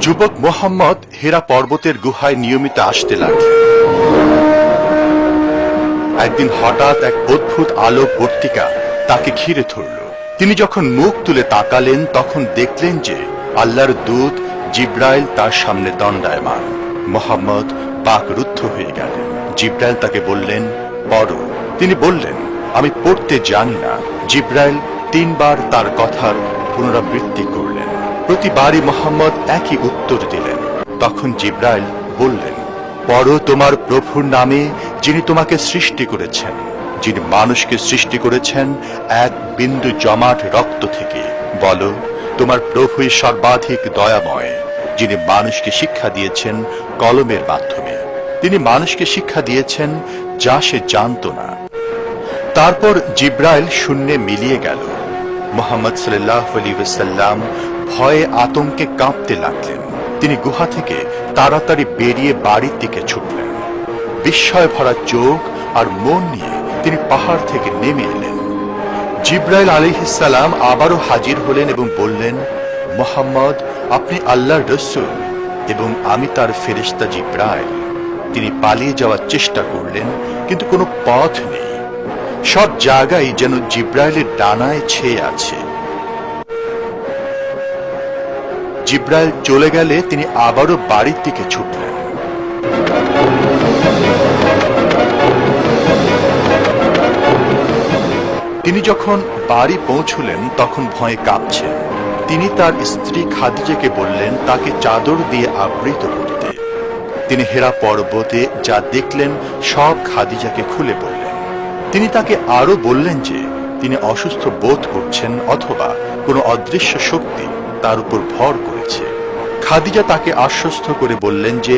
যুবক মোহাম্মদ হেরা পর্বতের গুহায় নিয়মিত আসতে লাগলেন। একদিন হঠাৎ এক অদ্ভুত আলোক বর্তিকা তাকে ঘিরে ধরল। তিনি যখন মুখ তুলে তাকালেন তখন দেখলেন যে আল্লাহর দূত জিব্রাইল তার সামনে দণ্ডায়মান। মোহাম্মদ বাকরুদ্ধ হয়ে গেলেন। জিব্রাইল তাকে বললেন, পড়ো। তিনি বললেন, আমি পড়তে জানি না। জিব্রাইল 3 বার তার কথার পুনরাবৃত্তি করলেন। প্রতিবারই মোহাম্মদ একই উত্তর দিলেন। তখন জিব্রাইল বললেন, পড়ো তোমার প্রভুর নামে, যিনি তোমাকে সৃষ্টি করেছেন, যিনি মানুষকে সৃষ্টি করেছেন এক বিন্দু জমাট রক্ত থেকে। বলো, তোমার প্রভুই সর্বাধিক দয়াময়, যিনি মানুষকে শিক্ষা দিয়েছেন কলমের মাধ্যমে। তিনি মানুষকে শিক্ষা দিয়েছেন যা সে জানত না। তারপর জিব্রাইল শূন্যে মিলিয়ে গেল। মুহাম্মদ সাল্লাল্লাহু আলাইহি ওয়াসাল্লাম ভয়ে আতঙ্কে কাঁপতে লাগলেন। তিনি গুহা থেকে তাড়াতাড়ি বেরিয়ে বাড়ির দিকে ছুটলেন। বিস্ময় ভরা চোখ আর মন নিয়ে তিনি পাহাড় থেকে নেমে এলেন। জিব্রাইল আলাইহিস সালাম আবারও হাজির হলেন এবং বললেন, মুহাম্মদ, আপনি আল্লাহর রাসূল এবং আমি তার ফেরেশতা জিব্রাইল। তিনি পালিয়ে যাওয়ার চেষ্টা করলেন, কিন্তু কোনো পথ নেই। সব জায়গায় যেন জিব্রাইলের ডানায় ছেয়ে আছে। জিব্রাইল চলে গেলে তিনি আবারও বাড়ির দিকে ছুটলেন। তিনি যখন বাড়ি পৌঁছলেন তখন ভয়ে কাঁপছেন। তিনি তার স্ত্রী খাদিজাকে বললেন তাকে চাদর দিয়ে আবৃত করতে। তিনি হেরা পর্বতে যা দেখলেন সব খাদিজাকে খুলে বললেন। তিনি তাকে আরো বললেন যে তিনি অসুস্থ বোধ করছেন অথবা কোনো অদৃশ্য শক্তি তার উপর ভর করেছে। খাদিজা তাকে আশ্বস্ত করে বললেন যে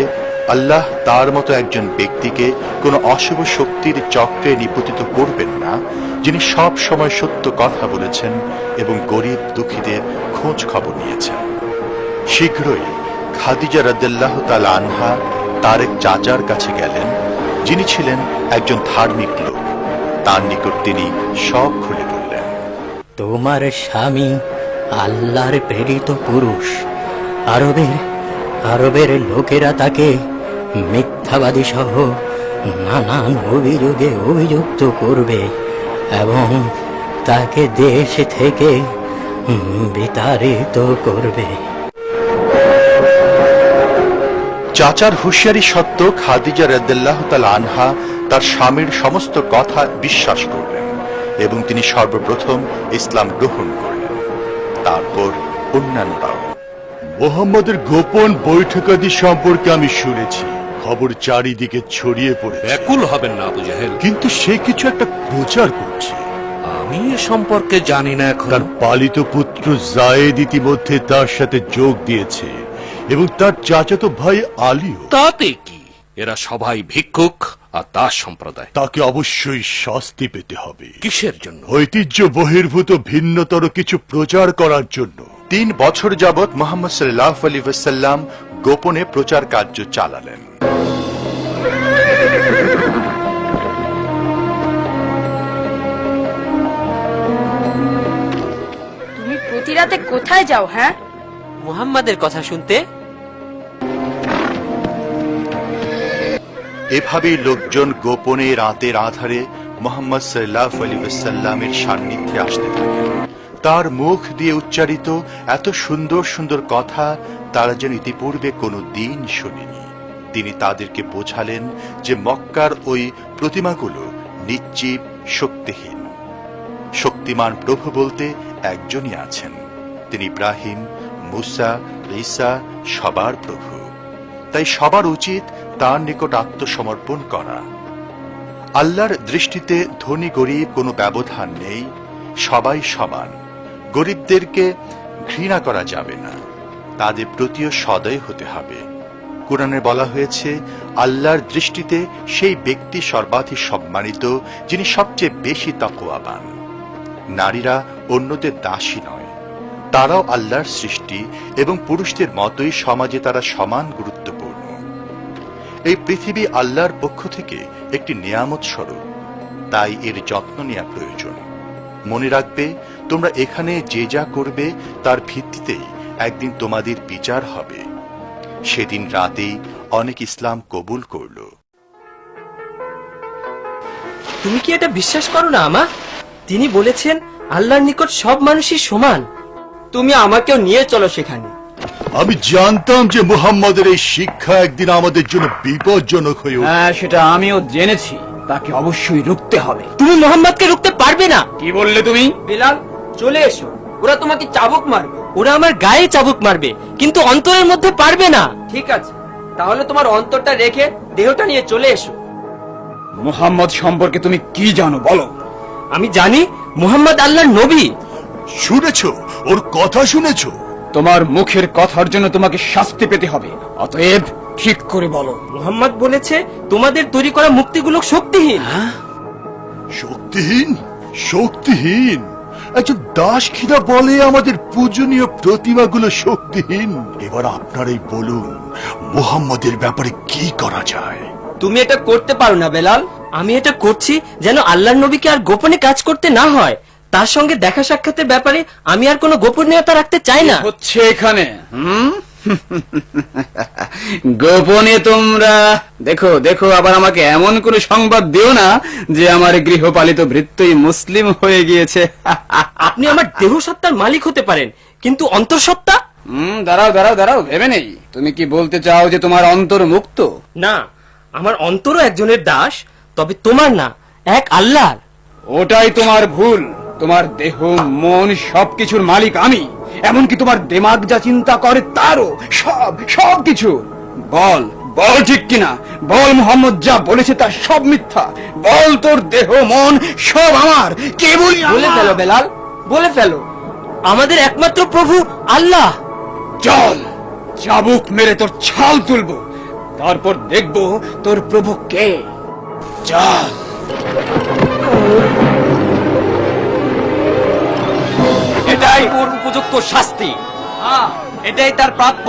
আল্লাহ তার মতো একজন ব্যক্তিকে কোনো অশুভ শক্তির চক্রে নিপতিত করবেন না, যিনি সব সময় সত্য কথা বলেছেন এবং গরিব দুঃখীদের খোঁজ খবর নিয়েছেন। শীঘ্রই খাদিজা রাদিয়াল্লাহু তাআলা আনহা তার এক চাচার কাছে গেলেন, যিনি ছিলেন একজন ধার্মিক লোক। তার নিকট তিনি সব খুলে বললেন, তোমার স্বামী আল্লাহর প্রেরিত পুরুষ। আরবের লোকেরা তাকে মিথ্যাবাদী সহ নানান অভিযোগে অভিযুক্ত করবে এবং তাকে দেশ থেকে বিতাড়িত করবে। চাচার হুঁশিয়ারি সত্ত্বেও খাদিজা রাদিয়াল্লাহু তাআলা আনহা তার স্বামীর সমস্ত কথা বিশ্বাস করলেন এবং তিনি সর্বপ্রথম ইসলাম গ্রহণ করলেন। তারপর অন্যান্যরাও। মুহাম্মদের গোপন বৈঠকাদি সম্পর্কে আমি শুনেছি। খবর চারিদিকে ছড়িয়ে পড়েছে। ব্যাকুল হবেন না আবু জাহেল, কিন্তু সে কিছু একটা প্রচার করছে। আমি এ সম্পর্কে জানি না। এখন তার পালিত পুত্র জায়েদ ইতিমধ্যে তার সাথে যোগ দিয়েছে এবং তার চাচাতো ভাই আলীও। তাতে কি, এরা সবাই ভিক্ষুক আর দাস সম্প্রদায়। তাকে অবশ্যই শাস্তি পেতে হবে। কিসের জন্য? ঐতিহ্য বহির্ভূত ভিন্নতর কিছু প্রচার করার জন্য। 3 বছর যাবৎ মুহাম্মদ সাল্লাল্লাহু আলাইহি ওয়াসাল্লাম গোপনে প্রচার কার্য চালালেন। তুমি প্রতি রাতে কোথায় যাও? হ্যাঁ, মুহাম্মাদের কথা শুনতে। এভাবেই লোকজন গোপনে রাতের আধারে মুহাম্মদ সাল্লাল্লাহু আলাইহি ওয়াসাল্লামের সান্নিধ্যে আসতে থাকেন। তার মুখ দিয়ে উচ্চারিত এত সুন্দর সুন্দর কথা তারা যেন ইতিপূর্বে কোনো দিন শোনেনি। তিনি তাদেরকে বোঝালেন যে মক্কার ওই প্রতিমাগুলো নিশ্চিপ, শক্তিহীন। শক্তিমান প্রভু বলতে একজনই আছেন, তিনি ইব্রাহিম, মুসা, ঈসা, সবার প্রভু। তাই সবার উচিত তার নিকট আত্মসমর্পণ করা। আল্লাহর দৃষ্টিতে ধনী গরিব কোনো ব্যবধান নেই, সবাই সমান। গরিবদেরকে ঘৃণা করা যাবে না, তাদের প্রতিও সদয় হতে হবে। কুরআনে বলা হয়েছে আল্লাহর দৃষ্টিতে সেই ব্যক্তি সর্বাধিক সম্মানিত যিনি সবচেয়ে বেশি তাকওয়াবান। নারীরা অন্যদের দাসী নয়, তারাও আল্লাহর সৃষ্টি এবং পুরুষদের মতোই সমাজে তারা সমান গুরুত্বপূর্ণ। এই পৃথিবী আল্লাহর পক্ষ থেকে একটি নিয়ামত স্বরূপ, তাই এর যত্ন নেওয়া প্রয়োজন। মনে রাখবে, তোমরা এখানে যে যা করবে তার ভিত্তিতেই একদিন তোমাদের বিচার হবে। সেদিন রাতেই অনেক ইসলাম কবুল করল। তুমি কি এটা বিশ্বাস করো না আমা? তিনি বলেছেন আল্লাহর নিকট সব মানুষই সমান। তুমি আমাকেও নিয়ে চলো সেখানে। আমি জানতাম যে মুহাম্মদের এই শিক্ষা একদিন আমাদের জন্য বিপজ্জনক হয়ে উঠবে। হ্যাঁ, সেটা আমিও জেনেছি। তাকে অবশ্যই রুখতে হবে। তুমি মোহাম্মদকে রুখতে পারবে না। কি বললে তুমি? বিলাল, চলে এসো। ওরা তোমাকে চাবুক মারবে। ওরা আমার গায়ে চাবুক মারবে, কিন্তু অন্তরের মধ্যে পারবে না। ঠিক আছে, তাহলে তোমার অন্তরটা রেখে দেহটা নিয়ে চলে এসো। মুহাম্মদ সম্পর্কে তুমি কি জানো বলো? আমি জানি মুহাম্মদ আল্লাহর নবী। শুনেছো? ওর কথা শুনেছো? তোমার মুখের কথার জন্য তোমাকে শাস্তি পেতে হবে। অতএব ঠিক করে বলো। মুহাম্মদ বলেছে তোমাদের তৈরি করা মুক্তিগুলো শক্তিহীন। শক্তিহীন? শক্তিহীন? একজন দাসখিদা বলে আমাদের পূজনীয় প্রতিমাগুলো শক্তিহীন। এবার আপনারাই বলুন, মুহাম্মদের ব্যাপারে কি করা যায়? তুমি এটা করতে পারো না বেলাল। আমি এটা করছি যেন আল্লাহর নবীকে আর গোপনে কাজ করতে না হয়। তার সঙ্গে দেখা সাক্ষাতের ব্যাপারে আমি আর কোনো গোপনীয়তা রাখতে চাই না। হচ্ছে এখানে গোপনে তোমরা দেখো দেখো, আবার আমাকে এমন কোন সংবাদ দিও না যে আমার গৃহপালিত ভৃত্যই মুসলিম হয়ে গিয়েছে। আপনি আমার দেহ সত্তার মালিক হতে পারেন, কিন্তু অন্তঃসত্ত্বা? দাঁড়াও দাঁড়াও দাঁড়াও, ভেবে নেই। তুমি কি বলতে চাও যে তোমার অন্তর মুক্ত? না, আমার অন্তরও একজনের দাস, তবে তোমার না, এক আল্লাহর। ওটাই তোমার ভুল। তোমার দেহ মন সবকিছুর মালিক আমি। এমনকি তোমার দিমাগ যা চিন্তা করে তারও, সবকিছু। বল বল, ঠিক কিনা বল, মুহাম্মদ যা বলেছে তা সব মিথ্যা। বল, তোর দেহ মন সব আমার। কেবলই বলে ফেলো বেলাল, বলে ফেলো। আমাদের একমাত্র প্রভু আল্লাহ। চল, চাবুক মেরে তোর ছাল তুলবো, তারপর দেখবো তোর প্রভু কে। চল। এটাই ওর উপযুক্ত শাস্তি। এটাই তার প্রাপ্য।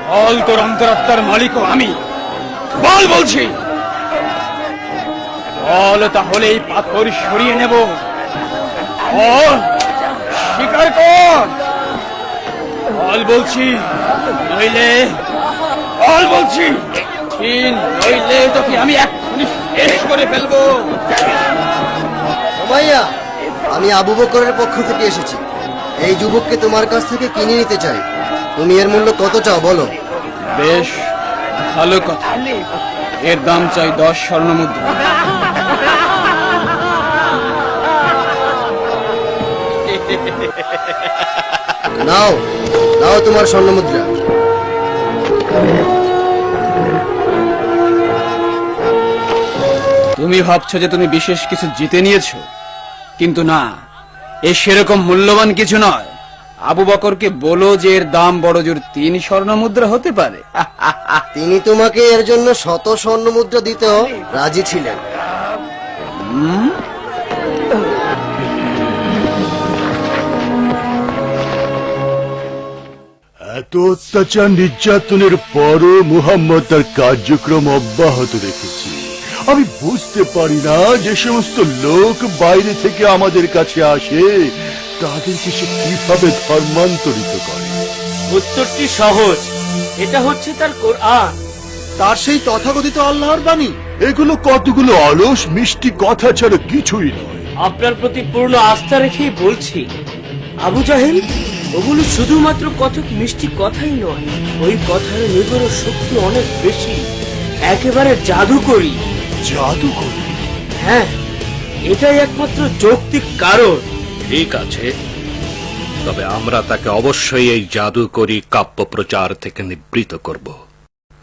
বল, তোর অন্তরাত্মার মালিকও আমি। বল বলছি, বল, তাহলে এই পাথর সরিয়ে নেব। বল, স্বীকার কর। বল বলছি, নইলে বল বলছি, নইলে তোকে আমি এক্ষুনি শেষ করে ফেলবো। ভাইয়া, আমি আবু বকরের পক্ষ থেকে এসেছি। এই যুবককে তোমার কাছ থেকে কিনে নিতে চাই। তুমি এর মূল্য কত চাও বলো? বেশ, ভালো কথা। এর দাম চাই 10 স্বর্ণমুদ্রা। নাও নাও তোমার স্বর্ণমুদ্রা। তুমি ভাবছো যে তুমি বিশেষ কিছু জিতে নিয়েছো, কিন্তু না, এ সেরকম মূল্যবান কিছু নয়। আবু বকরকে বলো যে এর দাম বড় জোর 3 স্বর্ণমুদ্রা হতে পারে। তিনি তোমাকে এর জন্য 100 স্বর্ণমুদ্রা দিতেও রাজি ছিলেন। এত অত্যাচার নির্যাতনের পরও মুহাম্মদ তার কার্যক্রম অব্যাহত রেখেছে। আমি বুঝতে পারি না যে সমস্ত লোক বাইরে থেকে আমাদের কাছে আসে তাদেরকে সে কিভাবে ধর্মান্তরিত করে। উত্তরটি সহজ, এটা হচ্ছে তার কোরআন। তার সেই তথাকথিত আল্লাহর বাণী। এগুলো কতগুলো অলস মিষ্টি কথা ছাড়া কিছুই নয়। আপনার প্রতি পূর্ণ আস্থা রেখেই বলছি, আবু জাহেল, ওগুলো শুধুমাত্র কতক মিষ্টি কথাই নয়। ওই কথার নিগড় শক্তি অনেক বেশি, একেবারে জাদুকরি। জাদুকরি? হ্যাঁ, এটাই একমাত্র যৌক্তিক কারণ। ঠিক আছে, তবে আমরা তাকে অবশ্যই এই জাদুকরি কাব্য প্রচার থেকে নিবৃত করব।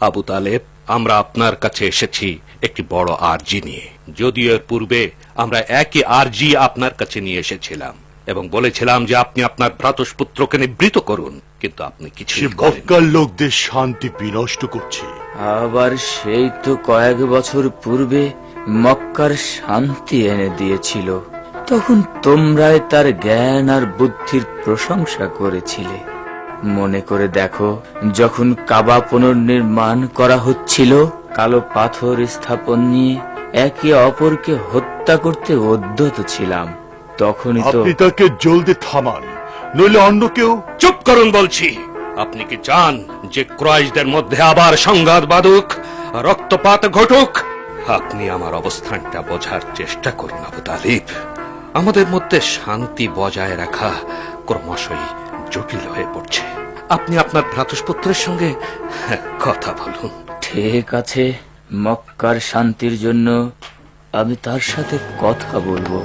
আবু তালেব, আমরা আপনার কাছে এসেছি একটি বড় আরজি নিয়ে। যদিও এর পূর্বে আমরা একই আরজি আপনার কাছে নিয়ে এসেছিলাম এবং বলেছিলাম যে আপনি আপনার ভ্রাতুষ্পুত্রকে নিবৃত করুন, কিন্তু আপনি কিছু সে মক্কার লোকদের শান্তি বিনষ্ট করছে। আবার সেই তো কয়েক বছর পূর্বে মক্কার শান্তি এনে দিয়েছিল। তখন তোমরাই তার জ্ঞান আর বুদ্ধির প্রশংসা করেছিলে। মনে করে দেখো, যখন কাবা পুনর্নির্মাণ করা হচ্ছিল, কালো পাথর স্থাপন নিয়ে একে অপরকে হত্যা করতে উদ্যত ছিলাম, তখনই তো আপনি তাকে জলদি থামান, নইলে অন্য কেউ। চুপ করুন বলছি। আপনি কি চান যে ক্রাইশদের মধ্যে আবার সংঘাত বাঁধুক, রক্তপাত ঘটুক? আপনি আমার অবস্থানটা বোঝার চেষ্টা করুন আবু তালিব। আমাদের মধ্যে শান্তি বজায় রাখা ক্রমশই জটিল হয়ে পড়ছে। আপনি আপনার ভ্রাতুষ্পুত্রের সঙ্গে কথা বলুন। ঠিক আছে, মক্কার শান্তির জন্য আমি তার সাথে কথা বলবো।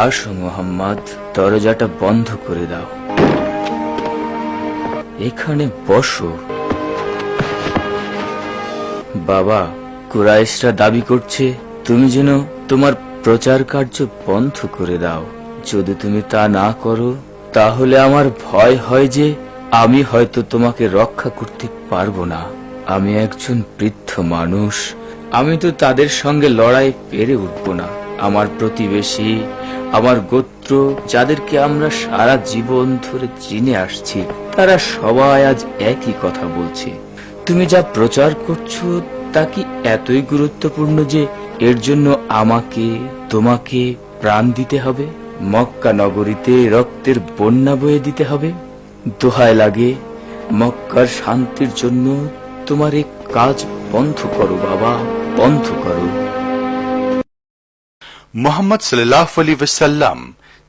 আসো মোহাম্মদ, দরজাটা বন্ধ করে দাও। এখানে বসো। বাবা, কুরাইশরা দাবি করছে তুমি যেন তোমার প্রচার কার্য বন্ধ করে দাও। যদি তুমি তা না করো, তাহলে আমার ভয় হয় যে আমি হয়তো তোমাকে রক্ষা করতে পারবো না। আমি একজন বৃদ্ধ মানুষ, আমি তো তাদের সঙ্গে লড়াই পেরে উঠবো না। আমার প্রতিবেশী, আমার গোত্র, যাদেরকে আমরা সারা জীবন ধরে চিনে আসছি, তারা সবাই আজ একই কথা বলছে। তুমি যা প্রচার করছো তা কি এতই গুরুত্বপূর্ণ যে এর জন্য আমাকে তোমাকে প্রাণ দিতে হবে, মক্কা নগরীতে রক্তের বন্যা বয়ে দিতে হবে? দোহায় লাগে, মক্কার শান্তির জন্য তোমার এই কাজ বন্ধ করো বাবা, বন্ধ করো। মোহাম্মদ সাল্লাল্লাহু আলাইহি ওয়াসাল্লাম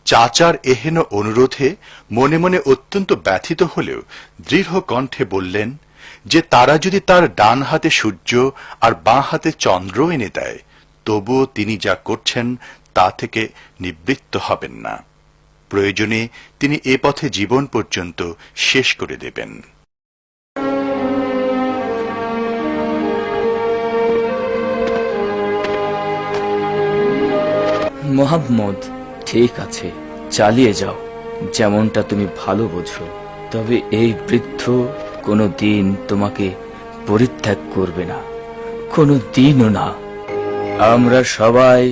চাচার এহেন অনুরোধে মনে মনে অত্যন্ত ব্যথিত হলেও দৃঢ় কণ্ঠে বললেন যে তারা যদি তার ডান হাতে সূর্য আর বাঁ হাতে চন্দ্র এনে দেয়, তবুও তিনি যা করছেন তা থেকে নিবৃত্ত হবেন না। প্রয়োজনে তিনি এ পথে জীবন পর্যন্ত শেষ করে দেবেন। মোহাম্মদ, ঠিক আছে, চালিয়ে যাও, যেমনটা তুমি ভালো বোঝো। তবে এই বৃদ্ধ কোনো দিন তোমাকে পরিত্যাগ করবে না, কোনো দিনও না। আমরা সবাই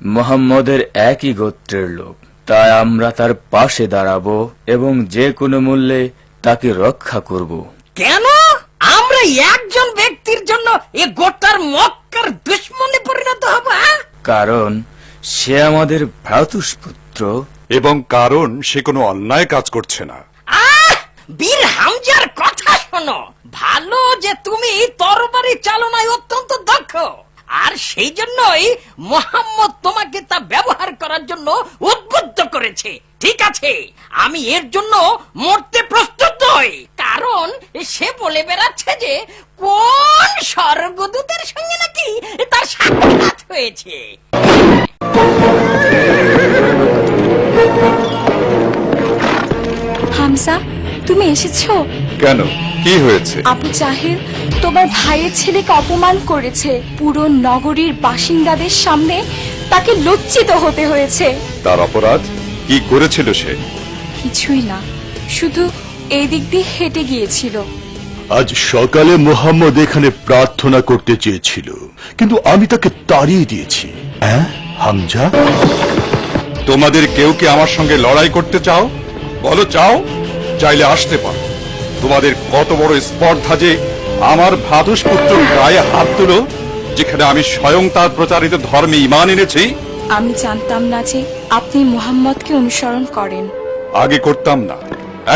মোহাম্মদের একই গোত্রের লোক, তাই আমরা তার পাশে দাঁড়াবো এবং যে কোনো মূল্যে তাকে রক্ষা করব। কেন আমরা একজন ব্যক্তির জন্য এ গোটার মক্কার দুশ্মনে পরিণত হব? কারণ সে আমাদের ভ্রাতুষ্পুত্র এবং কারণ সে কোনো অন্যায় কাজ করছে না। বীর হামজার কথা শোনো। ভালো যে তুমি তরবারি চালনায় অত্যন্ত দক্ষ, আর সেই জন্যই মোহাম্মদ তোমাকে তা ব্যবহার করার জন্য উদ্বুদ্ধ করেছে। ঠিক আছে, আমি এর জন্য মরতে প্রস্তুত নই, কারণ সে বলে বেড়াচ্ছে যে কোন স্বর্গদূতের সঙ্গে নাকি তার সাক্ষাৎ হয়েছে। হামজা, তুমি এসেছো? কেন, কি হয়েছে? আবু জাহেল তোমার ভাইয়ের ছেলেকে অপমান করেছে। পুরো নগরীর বাসিন্দাদের সামনে তাকে লজ্জিত হতে হয়েছে। তার অপরাধ কি করেছিল সে? কিছুই না, শুধু এই দিক দিয়ে হেঁটে গিয়েছিল। আজ সকালে মোহাম্মদ এখানে প্রার্থনা করতে চেয়েছিল, কিন্তু আমি তাকে তাড়িয়ে দিয়েছি। হ্যাঁ হামজা, তোমাদের কেউ কি আমার সঙ্গে লড়াই করতে চাও? বলো, চাও? চাইলে আসতে পারো। তোমাদের কত বড় স্পর্ধা যে আমার ভ্রাতুষ্পুত্র গায়ে হাত তুলো, যেখানে আমি স্বয়ং তার প্রচারিত ধর্মে ঈমান এনেছি। আমি জানতাম না যে আপনি মুহাম্মদকে অনুসরণ করেন। আগে করতাম না,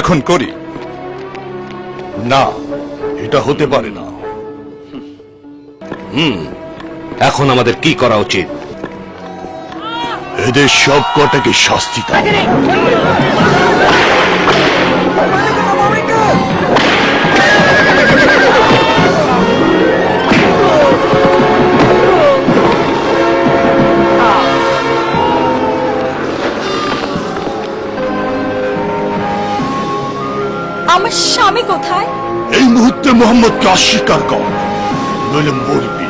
এখন করি না। এটা হতে পারে না। এখন আমাদের কি করা উচিত? এদের সব কটাকে শাস্তি দাও। আমার স্বামী কোথায়? এই মুহূর্তে মোহাম্মদকে অস্বীকার কর, নইলে মরবি।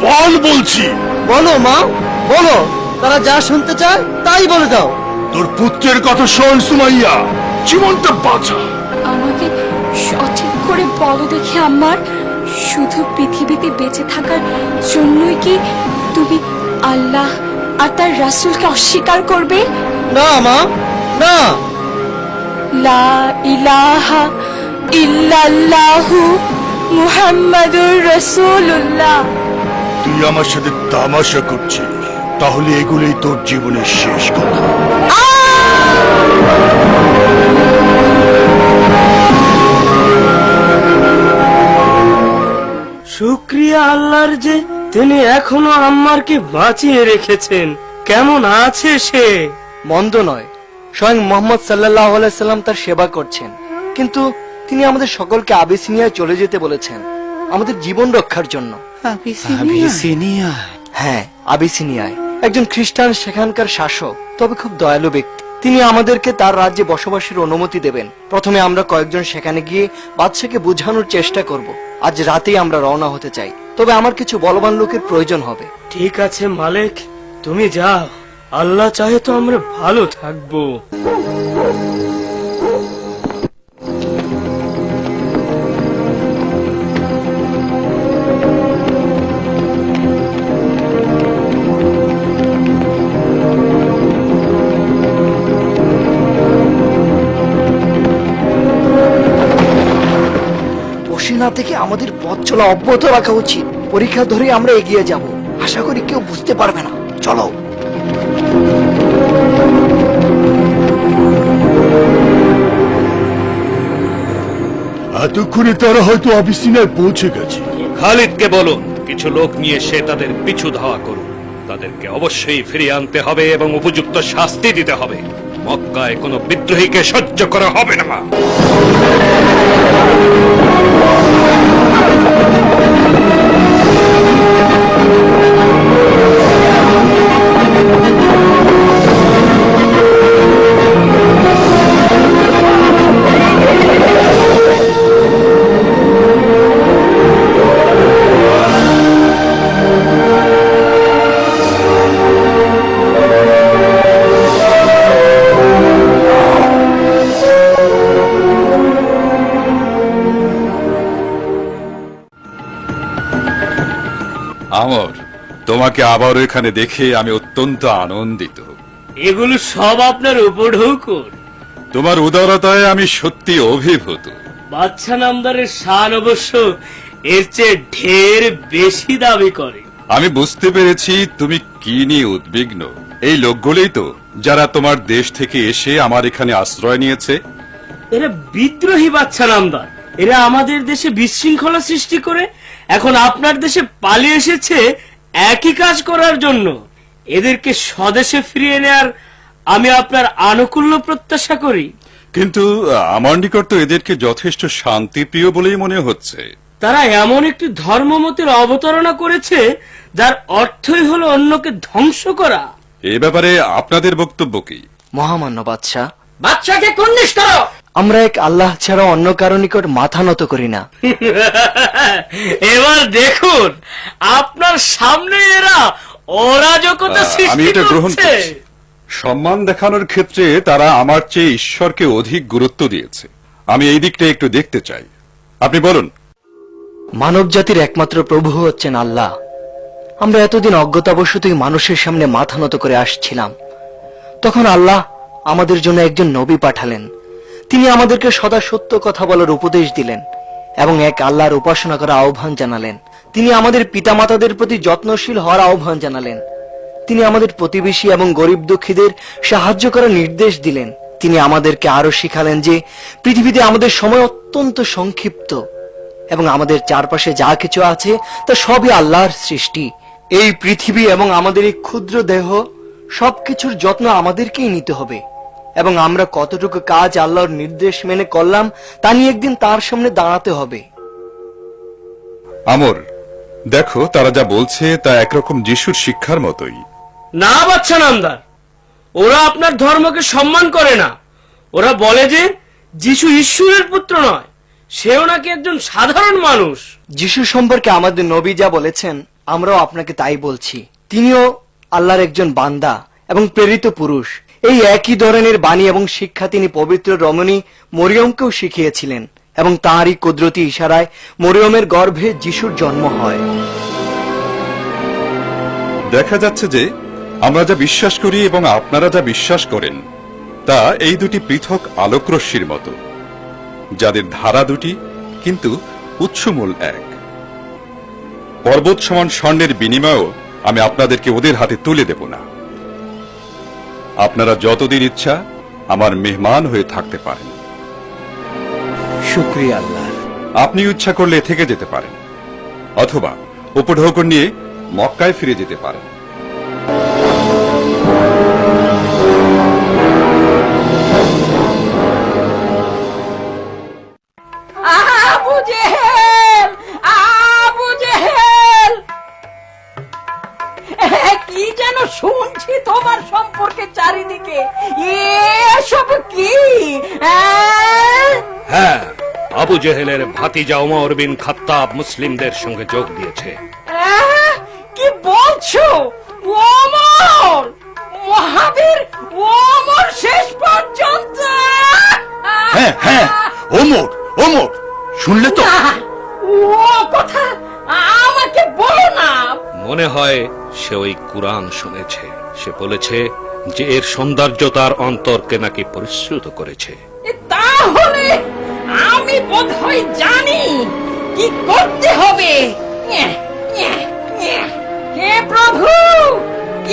বল বলছি। বলো মা, বলো। তারা যা শুনতে চায় তাই বলে দাও। তোর পুত্রের কথা শোন সুমাইয়া, জীবনটা বাঁচা। আমাকে সঠিক করে বলো দেখি আম্মার, শুধু পৃথিবীতে বেঁচে থাকার জন্যই কি তুমি আল্লাহ আর তার রাসূলকে অস্বীকার করবে? না মা, না। লা ইলাহা ইল্লাল্লাহু মুহাম্মাদুর রাসূলুল্লাহ। তুই আমার সাথে তামাশা করছিস? তাহলে এগুলোই তোর জীবনের শেষ কথা। শুকরিয়া আল্লাহর যে তিনি এখনো আম্মারকে বাঁচিয়ে রেখেছেন। কেমন আছে সে? মন্দ নয়, স্বয়ং মোহাম্মদ সাল্লাল্লাহু আলাইহি সাল্লাম তার সেবা করছেন, কিন্তু তিনি আমাদের সকলকে আবিসিনিয়ায় চলে যেতে বলেছেন আমাদের জীবন রক্ষার জন্য। হ্যাঁ, আবিসিনিয়ায় একজন খ্রিস্টান সেখানকার শাসক, তবে খুব দয়ালু ব্যক্তি। তিনি আমাদেরকে তার রাজ্যে বসবাসের অনুমতি দেবেন। প্রথমে আমরা কয়েকজন সেখানে গিয়ে বাদশাকে বোঝানোর চেষ্টা করব। আজ রাতেই আমরা রওনা হতে চাই, তবে আমার কিছু বলবান লোকের প্রয়োজন হবে। ঠিক আছে মালিক, তুমি যাও। আল্লাহ চাহে তো আমরা ভালো থাকবো। না থেকে আমাদের পথ চলা অব্যাহত রাখা উচিত। পরীক্ষা ধরে আমরা এগিয়ে যাব, আশা করি কেউ বুঝতে পারবে না। চলো। এতক্ষণে তারা হয়তো আবিসিনিয়ায় পৌঁছে গেছে। খালিদকে বলুন কিছু লোক নিয়ে সে তাদের পিছু ধাওয়া করুন। তাদেরকে অবশ্যই ফিরিয়ে আনতে হবে এবং উপযুক্ত শাস্তি দিতে হবে। মক্কায় কোনো বিদ্রোহীকে সহ্য করা হবে না। আমর, তোমাকে আবারও এখানে দেখে আমি অত্যন্ত আনন্দিত। এগুলো সব আপনার উপঢৌকন। তোমার উদারতায় আমি সত্যি অভিভূত। বাদশা নামদারের শান অবশ্য এর চেয়ে ঢের বেশি দাবি করে। আমি বুঝতে পেরেছি তুমি কি নিয়ে উদ্বিগ্ন। এই লোকগুলোই তো যারা তোমার দেশ থেকে এসে আমার এখানে আশ্রয় নিয়েছে। এরা বিদ্রোহী বাদশা নামদার। এরা আমাদের দেশে বিশৃঙ্খলা সৃষ্টি করে এখন আপনার দেশে পালিয়ে এসেছে একই কাজ করার জন্য। এদেরকে স্বদেশে ফিরিয়ে নেয়ার আমি আপনার আনুকূল্য প্রত্যাশা করি। কিন্তু আমার নিকট তো এদেরকে যথেষ্ট শান্তিপ্রিয় বলেই মনে হচ্ছে। তারা এমন একটি ধর্মমতের অবতারণা করেছে যার অর্থই হলো অন্যকে ধ্বংস করা। এ ব্যাপারে আপনাদের বক্তব্য কি? মহামান্য বাদশাহ, বাচ্চাকে কুন্নিশ করো। আমরা এক আল্লাহ ছাড়া অন্য কারো নিকট মাথা নত করি না। এবার দেখুন আপনার সামনে এরা অরাজকতা আমি সৃষ্টি এটা গ্রহণ করছে। করছি। সম্মান দেখানোর ক্ষেত্রে তারা আমার চেয়ে ঈশ্বরকে অধিক গুরুত্ব দিয়েছে। আমি এই দিকটা একটু দেখতে চাই। আপনি বলুন। মানব জাতির একমাত্র প্রভু হচ্ছেন আল্লাহ। আমরা এতদিন অজ্ঞতাবশতই মানুষের সামনে মাথা নত করে আসছিলাম। তখন আল্লাহ আমাদের জন্য একজন নবী পাঠালেন। তিনি আমাদেরকে সদা সত্য কথা বলার উপদেশ দিলেন এবং এক আল্লাহর উপাসনা করার আহ্বান জানালেন। তিনি আমাদের পিতামাতাদের প্রতি যত্নশীল হওয়ার আহ্বান জানালেন। তিনি আমাদের প্রতিবেশী এবং গরিব দুঃখীদের সাহায্য করার নির্দেশ দিলেন। তিনি আমাদেরকে আরো শিখালেন যে পৃথিবীতে আমাদের সময় অত্যন্ত সংক্ষিপ্ত এবং আমাদের চারপাশে যা কিছু আছে তা সবই আল্লাহর সৃষ্টি। এই পৃথিবী এবং আমাদের এই ক্ষুদ্র দেহ সবকিছুর যত্ন আমাদেরকেই নিতে হবে এবং আমরা কতটুকু কাজ আল্লাহর নির্দেশ মেনে করলাম তা নিয়ে একদিন তার সামনে দাঁড়াতে হবে। আমর, দেখো তারা যা বলছে তা একরকম যিশুর শিক্ষার মতোই। না বাচ্চা নামদার, ওরা আপনার ধর্মকে সম্মান করে না। ওরা বলে যে যিশু ঈশ্বরের পুত্র নয়, সেও নাকি একজন সাধারণ মানুষ। যিশু সম্পর্কে আমাদের নবী যা বলেছেন আমরাও আপনাকে তাই বলছি। তিনিও আল্লাহর একজন বান্দা এবং প্রেরিত পুরুষ। এই একই ধরনের বাণী এবং শিক্ষা তিনি পবিত্র রমণী মরিয়মকেও শিখিয়েছিলেন এবং তাঁরই কুদরতি ইশারায় মরিয়মের গর্ভে যিশুর জন্ম হয়। দেখা যাচ্ছে যে আমরা যা বিশ্বাস করি এবং আপনারা যা বিশ্বাস করেন তা এই দুটি পৃথক আলোকরশ্মির মতো, যাদের ধারা দুটি কিন্তু উৎসমূল এক। পর্বত সমান স্বর্ণের বিনিময়েও আমি আপনাদেরকে ওদের হাতে তুলে দেব না। আপনারা যতদিন ইচ্ছা আমার মেহমান হয়ে থাকতে পারেন। শুকরিয়া আল্লাহ। আপনি ইচ্ছা করলে থেকে যেতে পারেন, অথবা উপঢৌকন নিয়ে মক্কায় ফিরে যেতে পারেন। আবু জেহেল, আবু জেহেল, কি যেন শুনছি তোমার সম্পর্কে চারিদিকে, এসব কি? হ্যাঁ, আবু জেহেলের ভাতিজা ওমর বিন খাত্তাব মুসলিমদের সঙ্গে যোগ দিয়েছে। কি বলছো? ওমর, মহাবীর ওমর শেষ পর্যন্ত? হ্যাঁ হ্যাঁ, ওমর ওমর, শুনলে তো? ও কথা আমাকে বলো না। মনে হয় সে ওই কুরআন শুনেছে। সে বলেছে যে এর সৌন্দর্য তার অন্তরকে নাকি পরিশ্রুত করেছে। তাহলে আমি বোধহয় জানি কি করতে হবে। হে প্রভু,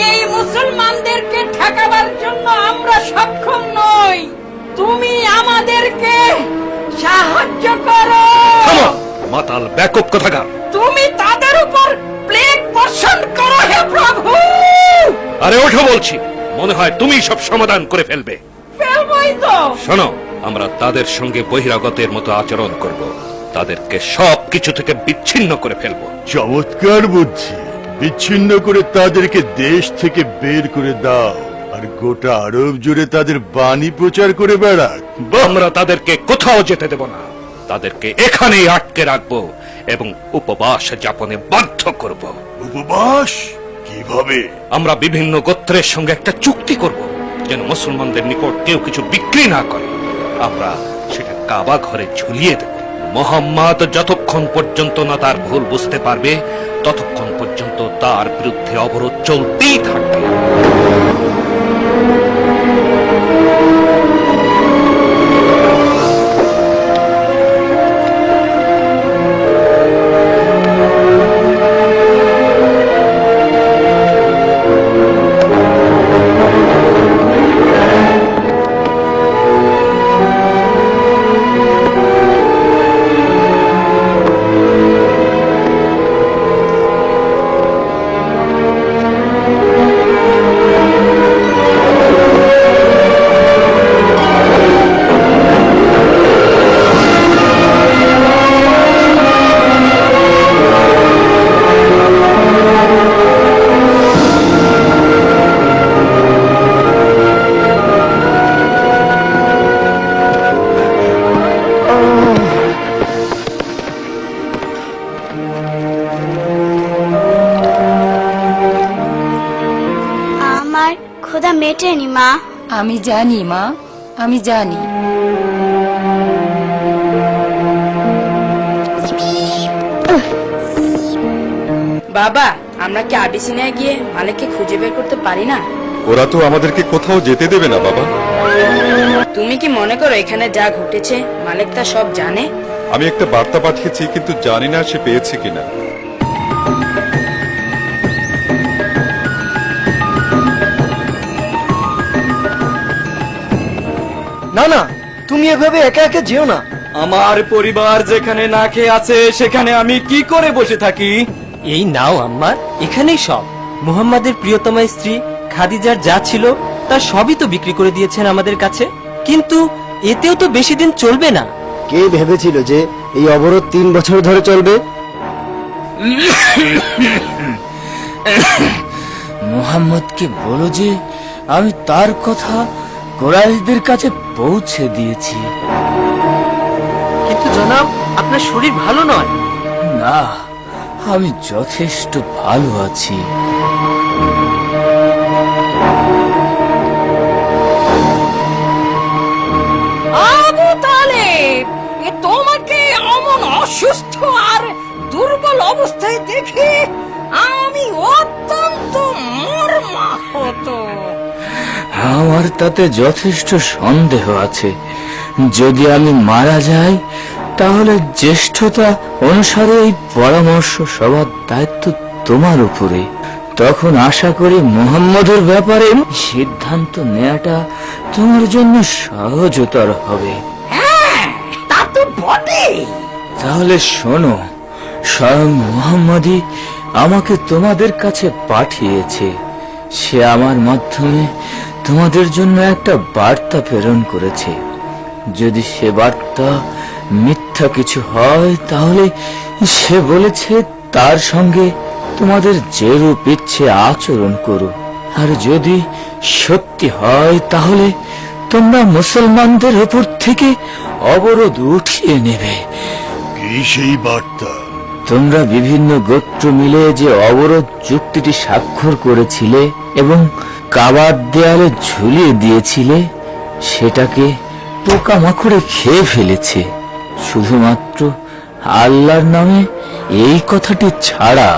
এই মুসলমানদেরকে ঠেকাবার জন্য আমরা সক্ষম নই, তুমি আমাদেরকে সাহায্য করো। থামো, মাতাল ব্যাকপ কোথাকার! তুমি তাদের উপর প্লেগ বর্ষণ করো হে প্রভু। আরে ওঠো বলছি, মনে হয় তুমি সব সমাধান করে ফেলবে। ফেলবই তো। শোনো, আমরা তাদের সঙ্গে বহিরাগতের মতো আচরণ করব, তাদেরকে সবকিছু থেকে বিচ্ছিন্ন করে ফেলব। চমৎকার বুদ্ধি। বিচ্ছিন্ন করে তাদেরকে দেশ থেকে বের করে দাও, আর গোটা আরব জুড়ে তাদের বাণী প্রচার করে বেড়াক। আমরা তাদেরকে কোথাও যেতে দেব না, তাদেরকে এখানেই আটকে রাখবো এবং উপবাস যাপনে বাধ্য করব। উপবাস? কিভাবে? আমরা বিভিন্ন গোত্রের সঙ্গে একটা চুক্তি করব, যেন মুসলমানদের নিকট কেউ কিছু বিক্রি না করে। আমরা সেটা কাবা ঘরে ঝুলিয়ে দেব। মোহাম্মদ যতক্ষণ পর্যন্ত না তার ভুল বুঝতে পারবে, ততক্ষণ পর্যন্ত তার বিরুদ্ধে অবরোধ চলতেই থাকবে। ক্ষুধা মেটেনি মা। আমি জানি মা, আমি জানি। বাবা, আমরা কি আবিসিনিয়ায় গিয়ে মালিককে খুঁজে বের করতে পারি না? ওরা তো আমাদেরকে কোথাও যেতে দেবে না বাবা। তুমি কি মনে করো এখানে যা ঘটেছে মালিক তা সব জানে? আমি একটা বার্তা পাঠিয়েছি, কিন্তু জানি না সে পেয়েছে কিনা। না না, তুমি এভাবে একা একা যেও না। আমার পরিবার যেখানে না খেয়ে আছে সেখানে আমি কি করে বসে থাকি? এই নাও আম্মার, এখানেই সব। মুহাম্মাদের প্রিয়তমা স্ত্রী খাদিজার যা ছিল তার সবই তো বিক্রি করে দিয়েছেন আমাদের কাছে, কিন্তু এতেও তো বেশি দিন চলবে না। কে ভেবেছিল যে এই অবরোধ 3 বছর ধরে চলবে? মুহাম্মদকে বলো যে আমি তার কথা কুরাইশদের কাছে পৌঁছে দিয়েছি। কিন্তু জনাব, আপনার শরীর ভালো নয়। না, আমি যথেষ্ট ভালো আছি। আবু তালেব, তোমাকে অমন অসুস্থ আর দুর্বল অবস্থায় দেখে আমি অত্যন্ত মর্মাহত। আমার আমার তাতে যথেষ্ট সন্দেহ আছে। যদি আমি মারা যাই তাহলে জ্যেষ্ঠতা অনুসারে এই পরামর্শ সবার দায়িত্ব তোমার উপরে। তখন আশা করি মুহাম্মদের ব্যাপারে সিদ্ধান্ত নেওয়াটা তোমার জন্য সহজতর হবে। তা তো বটে। তাহলে শোনো, স্বয়ং মুহাম্মদই আমাকে তোমাদের কাছে পাঠিয়েছে। সে আমার মাধ্যমে তোমাদের জন্য একটা বার্তা প্রেরণ করেছে। যদি সে বার্তা মিথ্যা কিছু হয় তাহলে সে বলেছে তার সঙ্গে তোমাদের যেরূপ ইচ্ছে আচরণ করো, আর যদি সত্যি হয় তাহলে তোমরা মুসলমানদের উপর থেকে অবরোধ উঠিয়ে নেবে। কি সেই বার্তা? তোমরা বিভিন্ন গোত্র মিলে যে অবরোধ চুক্তিটি স্বাক্ষর করেছিলে এবং কাবার দেয়ালে ঝুলিয়ে দিয়েছিলে, সেটাকে পোকামাকড়ে খেয়ে ফেলেছে, শুধুমাত্র আল্লাহর নামে এই কথাটি ছাড়া।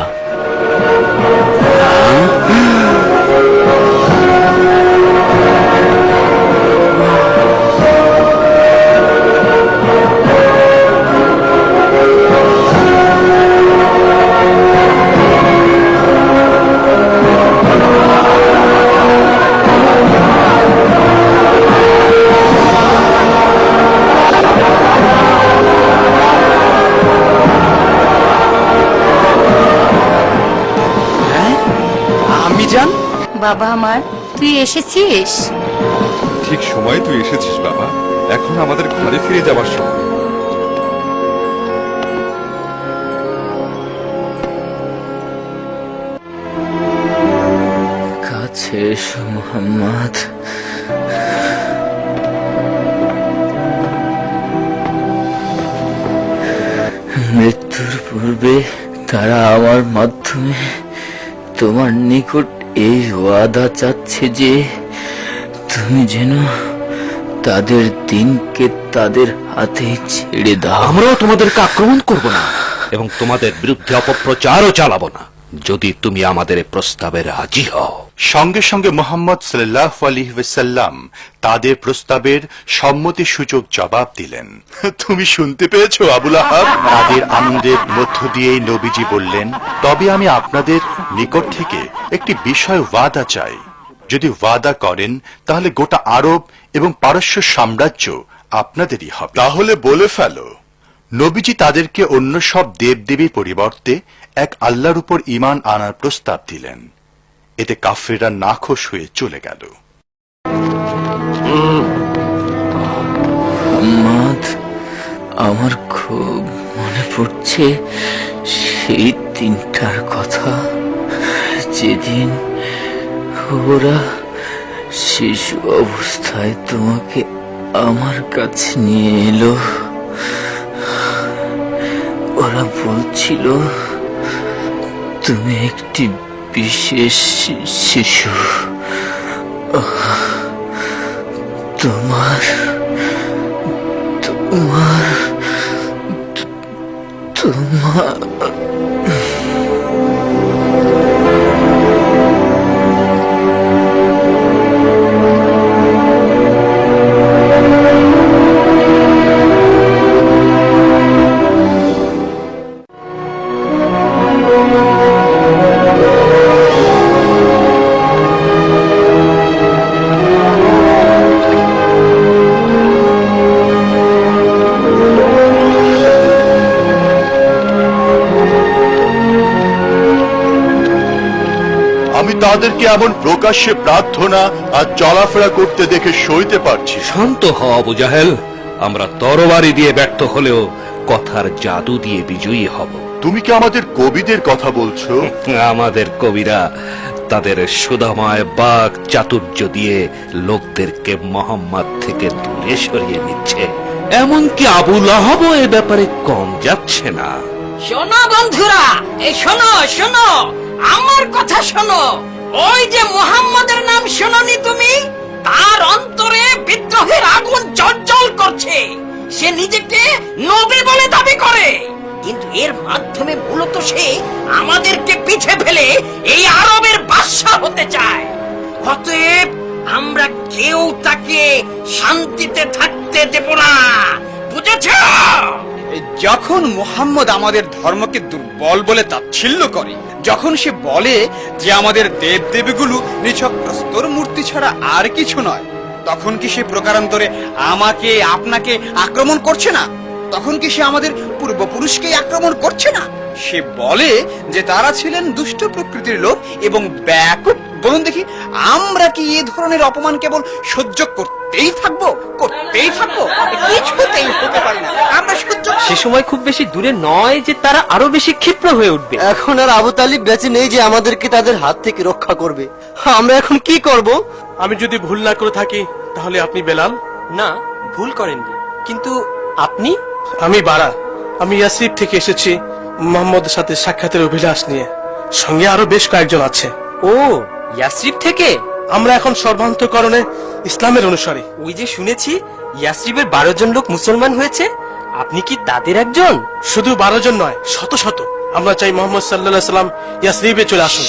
বাবা আমার, তুই এসেছিস? ঠিক সময় তুই এসেছিস বাবা। এখন আমাদের ঘরে ফিরে যাবার সময়। কাছে এসো মুহাম্মদ। মৃত্যুর পূর্বে তারা আমার মাধ্যমে তোমার নিকট এই ওয়াদা চাচ্ছে যে তুমি যেন তাদের দিনকে তাদের হাতে ছেড়ে দাও। আমরাও তোমাদেরকে আক্রমণ করব না এবং তোমাদের বিরুদ্ধে অপপ্রচারও চালাবো না, যদি তুমি আমাদের প্রস্তাবে রাজি হও। সঙ্গে সঙ্গে মোহাম্মদ সাল্লাল্লাহু আলাইহি ওয়াসাল্লাম তাদের প্রস্তাবের সম্মতিসূচক জবাব দিলেন। তুমি শুনতে পেয়েছো আবুল আহাব? তাদের আনন্দের মধ্য দিয়েই নবীজি বললেন, তবে আমি আপনাদের নিকট থেকে একটি বিষয় ওয়াদা চাই। যদি ওয়াদা করেন তাহলে গোটা আরব এবং পারস্য সাম্রাজ্য আপনাদেরই হবে। তাহলে বলে ফেলো। নবীজি তাদেরকে অন্য সব দেবদেবীর পরিবর্তে এক আল্লাহর উপর ঈমান আনার প্রস্তাব দিলেন। এতে কাফেররা নাখোশ হয়ে চলে গেল। আমার খুব মনে পড়ছে সেই দিনটার কথা, যেদিন ওরা শিশু অবস্থায় তোমাকে আমার কাছে নিয়ে এলো। ওরা বলছিল তুমি একটি বিশেষ শিশু, তোমার তোমার তোমার তাদেরকে এমন প্রকাশ্যে প্রার্থনা আর চলাফেরা করতে দেখে সইতে পারছি। শান্ত হও আবু জাহেল। আমরা তরবারি দিয়ে ব্যর্থ হলেও কথার জাদু দিয়ে বিজয়ী হব। তুমি কি আমাদের কবিদের কথা বলছো? আমাদের কবিরা তাদের সুধাময় বাক চাতুর্য দিয়ে লোকদেরকে মোহাম্মদ থেকে দূরে সরিয়ে নিচ্ছে। এমনকি আবু লাহাবও এ ব্যাপারে কম যাচ্ছে না। শোনো বন্ধুরা, এই শোনো শোনো, আমার কথা শোনো। ওই যে মুহাম্মদের নাম শোনোনি তুমি? তার অন্তরে বিদ্রোহের আগুন জ্বলজ্বল করছে। সে নিজেকে নবী বলে দাবি করে, কিন্তু এর মাধ্যমে মূলত সে আমাদেরকে পিছে ফেলে এই আরবের বাদশা হতে চায়। অতএব আমরা কেউ শান্তিতে থাকতে দেব না, বুঝেছ? যখন মুহাম্মদ আমাদের ধর্মকে দুর্বল বলে তাচ্ছিল্য করে, যখন সে বলে যে আমাদের দেব দেবীগুলো নিছক প্রস্তর মূর্তি ছাড়া আর কিছু নয়, তখন কি সে প্রকারান্তরে আমাকে আপনাকে আক্রমণ করছে না? তখন কি সে আমাদের পূর্বপুরুষকেই আক্রমণ করছে না? সে বলে যে তারা ছিলেন দুষ্ট প্রকৃতির লোক এবং ব্যাকুট। বলুন দেখি, আমরা কি এ ধরনের অপমান কেবল সহ্য করতেই থাকবো? কিছুতেই হতে পারি না, আমরা সহ্য। সে সময় খুব বেশি দূরে নয় যে তারা আরো বেশি ক্ষিপ্র হয়ে উঠবে। এখন আর আবু তালিব বেঁচে নেই যে আমাদেরকে তাদের হাত থেকে রক্ষা করবে। আমরা এখন কি করব? আমি যদি ভুল না করে থাকি তাহলে আপনি বেলাল? না, ভুল করেননি। কিন্তু আপনি? আমি বারা। আমি ইয়াসরিব থেকে এসেছি মোহাম্মদের সাথে সাক্ষাতের অভিলাষ নিয়ে। সঙ্গে আরো বেশ কয়েকজন আছে। ও, ইয়াসরিব থেকে? আমরা এখন সর্বান্তকরণে ইসলামের অনুসারী। ওই যে শুনেছি ইয়াসরিবের 12 জন লোক মুসলমান হয়েছে, আপনি কি তাদের একজন? শুধু 12 জন নয়, শত শত। আমরা চাই মোহাম্মদ সাল্লাল্লাহু আলাইহি সাল্লাম ইয়াসরিবে চলে আসুন।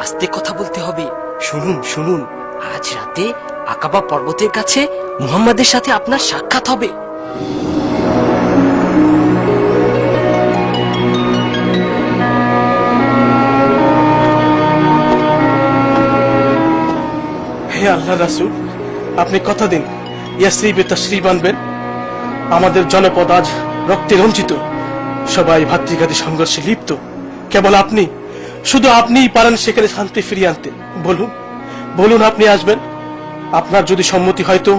আস্তে কথা বলতে হবে। শুনুন শুনুন, আজ রাতে আকাবা পর্বতের কাছে মুহাম্মাদের সাথে আপনার সাক্ষাৎ হবে। হে আল্লাহ রাসূল, আপনি কথা দিন ইয়াসরিবে তাশরীফ আনবেন। আমাদের জনপদ আজ রক্তে রঞ্জিত, সবাই ভাতৃঘাতী সংঘর্ষে লিপ্ত। কেবল আপনি, শুধু আপনিই পারেন সেখানে শান্তি ফিরিয়ে আনতে। বলুন বলুন, আপনি আসবেন? আপনার যদি সম্মতি হয় তো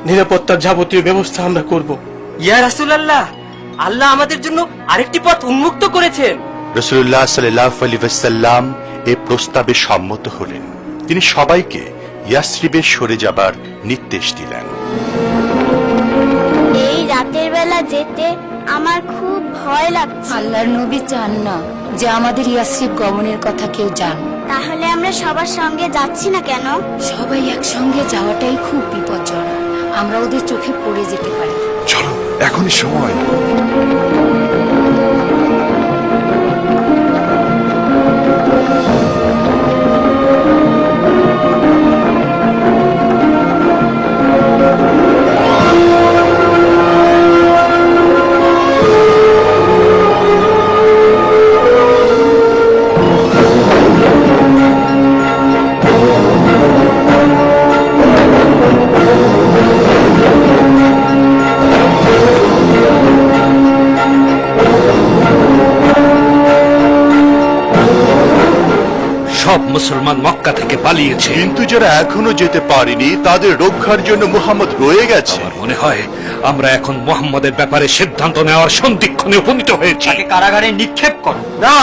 নিরাপত্তার যাবতীয় ব্যবস্থা আমরা করব। ইয়া রাসূলুল্লাহ, আল্লাহ আমাদের জন্য আরেকটি পথ উন্মুক্ত করেছেন। রাসূলুল্লাহ সাল্লাল্লাহু আলাইহি ওয়াসাল্লাম এই প্রস্তাবে সম্মত হলেন। তিনি সবাইকে ইয়াসরিবে সরে যাবার নির্দেশ দিলেন। এই রাতের বেলা যেতে আমার খুব ভয় লাগছে। আল্লাহর নবী চান না যে আমাদের ইয়াসরিব গমনের কথা কেউ জান। তাহলে আমরা সবার সঙ্গে যাচ্ছি না কেন? সবাই একসঙ্গে যাওয়াটাই খুব বিপজ্জনক। আমরা ওদের চোখে পড়ে যেতে পারি। চলো, এখনই সময়। সব মুসলমান মক্কা থেকে পালিয়েছে, কিন্তু যারা এখনো যেতে পারেনি তাদের রক্ষার জন্য মুহাম্মদ রয়ে গেছে। আমার মনে হয় আমরা এখন মুহাম্মদের ব্যাপারে সিদ্ধান্ত নেওয়ার সন্ধিক্ষণে উপনীত হয়েছি। তাকে কারাগারে নিক্ষেপ করো। না,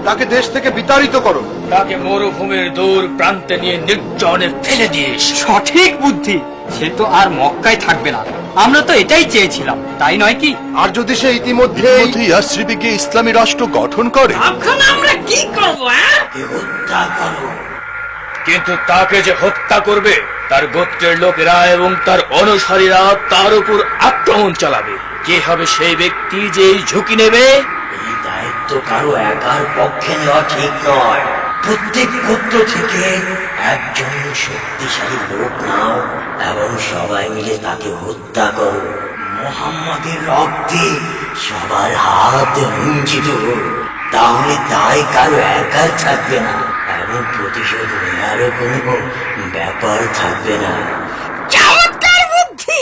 তাকে দেশ থেকে বিতাড়িত করো। তাকে মরুভূমির দূর প্রান্তে নিয়ে নির্জনে ফেলে দিস। সঠিক বুদ্ধি। সে তো আর মক্কায় থাকবে না, আমরা তো এটাই চেয়েছিলাম, তাই নয় কি? আর যদি সে ইতিমধ্যে ইয়াসরিবে গিয়ে ইসলামী রাষ্ট্র গঠন করে, এখন আমরা কি করবো? হত্যা করো। কিন্তু তাকে যে হত্যা করবে তার গোত্রের লোকেরা এবং তার অনুসারীরা তার উপর আক্রমণ চালাবে। কে হবে সেই ব্যক্তি যে এই ঝুঁকি নেবে? এই দায়িত্ব কারো একার পক্ষে নেওয়া ঠিক নয়। প্রত্যেক গোত্র থেকে একজন শক্তিশালী লোক নাও এবং সবাই মিলে তাকে হত্যা করো। মুহাম্মাদের রক্তে সবার হাত রঞ্জিত হোক, তাহলে তাই কারো একার থাকবে না এবং প্রতিশোধ নেওয়ারও কোনো ব্যাপার থাকবে না। চমৎকার বুদ্ধি!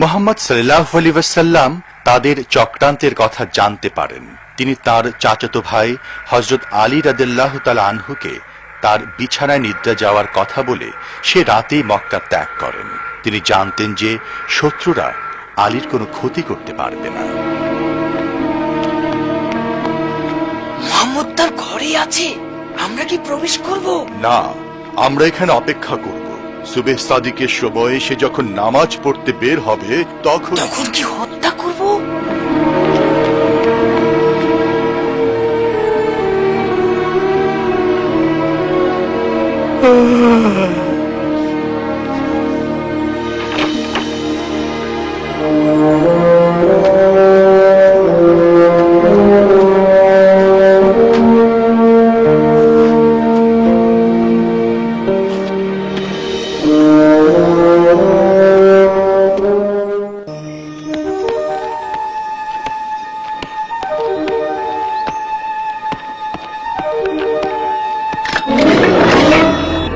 মুহাম্মদ সাল্লাল্লাহু আলাইহি ওয়াসাল্লাম তাদের চক্রান্তের কথা জানতে পারেন। তিনি তার চাচাতো ভাই হযরত আলী রাদিয়াল্লাহু তাআলা আনহুকে তার বিছানায় নিদ্রা যাওয়ার কথা বলে সে রাতেই মক্কা ত্যাগ করেন। তিনি জানতেন যে শত্রুরা আলীর কোনো ক্ষতি করতে পারবে না। মুহাম্মদ তার ঘরে আছে, আমরা কি প্রবেশ করব? না, আমরা এখানে অপেক্ষা করব। সুবহ সাদিকের সময় সে যখন নামাজ পড়তে বের হবে তখন কি হত্যা করব?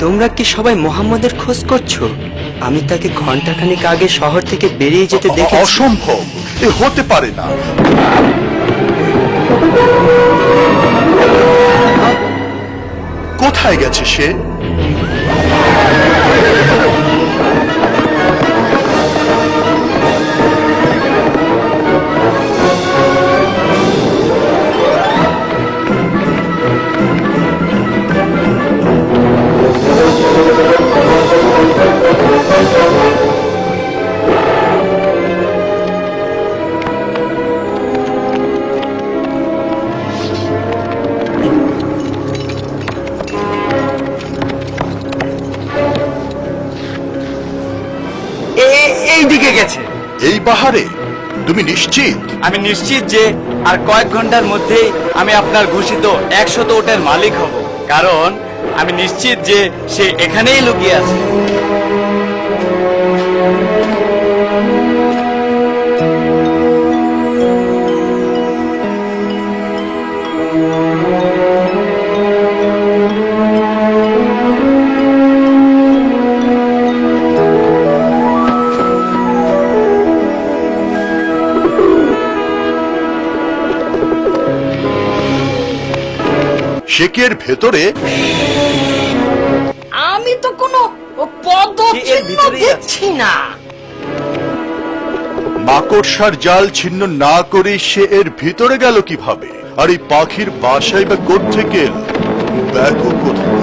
তোমরা কি সবাই মোহাম্মদের খোঁজ করছো? আমি তাকে ঘন্টাখানিক আগে শহর থেকে বেরিয়ে যেতে দেখেছি। অসম্ভব, এ হতে পারে না। কোথায় গেছে সে? এই দিকে গেছে। এই বাহারে? তুমি নিশ্চিত? আমি নিশ্চিত যে আর কয়েক ঘন্টার মধ্যেই আমি আপনার ঘোষিত 100 ওটের মালিক হব, কারণ আমি নিশ্চিত যে সে এখানেই লুকিয়ে আছে। সে কি এর ভেতরে? আমি তো কোনো পদচিহ্ন দেখছি না। মাকড়সার জাল ছিন্ন না করে সে এর ভিতরে গেল কিভাবে? আর এই পাখির বাসায় বা কোত্থেকে এলো? দেখো কোথায়।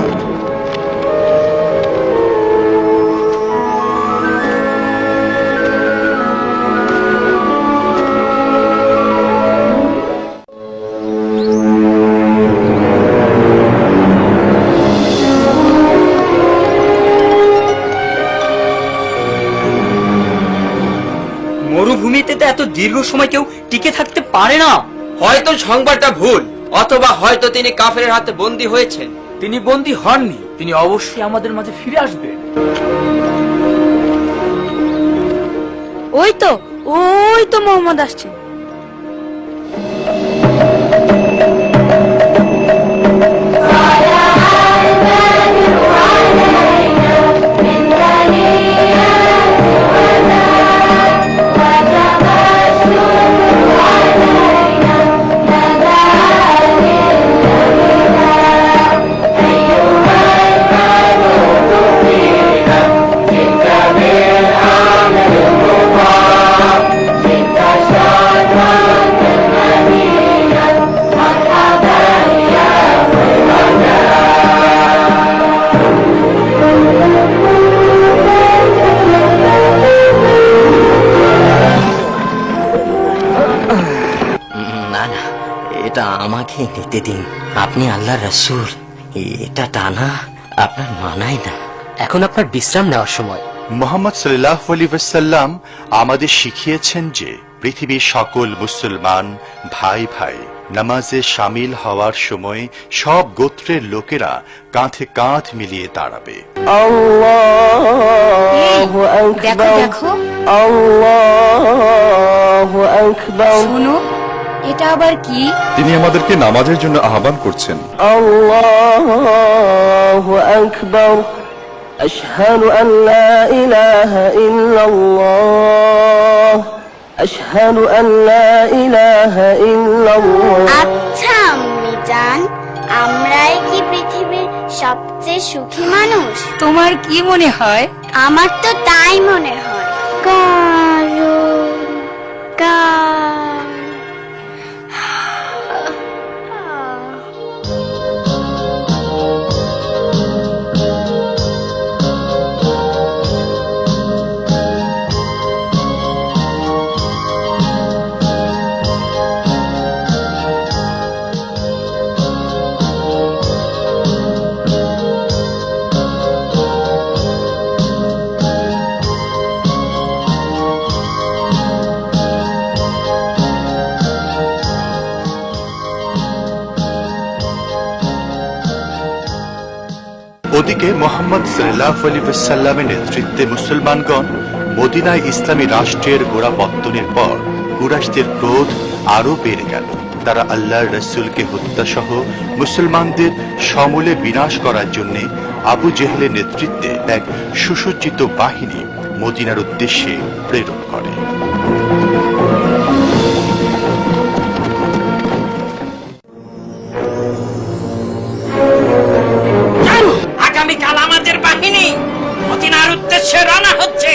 মরুভূমিতে তো এত দীর্ঘ সময় কেউ টিকে থাকতে পারে না। হয়তো সংবাদটা ভুল, অথবা হয়তো তিনি কাফেরের হাতে বন্দী হয়েছেন। তিনি বন্দী হননি, তিনি অবশ্যই আমাদের মাঝে ফিরে আসবেন। ওই তো মোহাম্মদ আসছে। এটা আমাকে নিতে দিন। আপনি আল্লাহর রাসূল, এটা টানা আপনার মানায় না। এখন আপনার বিশ্রাম নেওয়ার সময়। মুহাম্মদ সাল্লাল্লাহু আলাইহি ওয়াসাল্লাম আমাদের শিখিয়েছেন যে পৃথিবীর সকল মুসলমান ভাই ভাই নামাজে শামিল হওয়ার সময় সব গোত্রের লোকেরা কাঁধে কাঁধ মিলিয়ে দাঁড়াবে। দেখো আল্লাহু আকবার। শোনো, এটা আবার কি? তিনি আমাদেরকে নামাজের জন্য আহ্বান করছেন। আল্লাহু আকবার। আশহাদু আন লা ইলাহা ইল্লাল্লাহ। আশহাদু আন লা ইলাহা ইল্লাল্লাহ। আচ্ছা আম্মি জান, আমরাই কি পৃথিবীর সবচেয়ে সুখী মানুষ? তোমার কি মনে হয়? আমার তো তাই মনে হয়। ওদিকে মুহাম্মদ সাল্লাল্লাহু আলাইহি ওয়াসাল্লামের নেতৃত্বে মুসলমানগণ মদিনায় ইসলামী রাষ্ট্রের গোড়াপত্তনের পর কুরাইশদের ক্রোধ আরো বেড়ে গেল। তারা আল্লাহর রাসূলকে হত্যা সহ মুসলমানদের সমূলে বিনাশ করার জন্য আবু জেহেলের নেতৃত্বে এক সুসজ্জিত বাহিনী মদিনার উদ্দেশ্যে প্রেরণ করে। আগামীকাল আমাদের বাহিনী মদিনার উদ্দেশ্যে রওনা হচ্ছে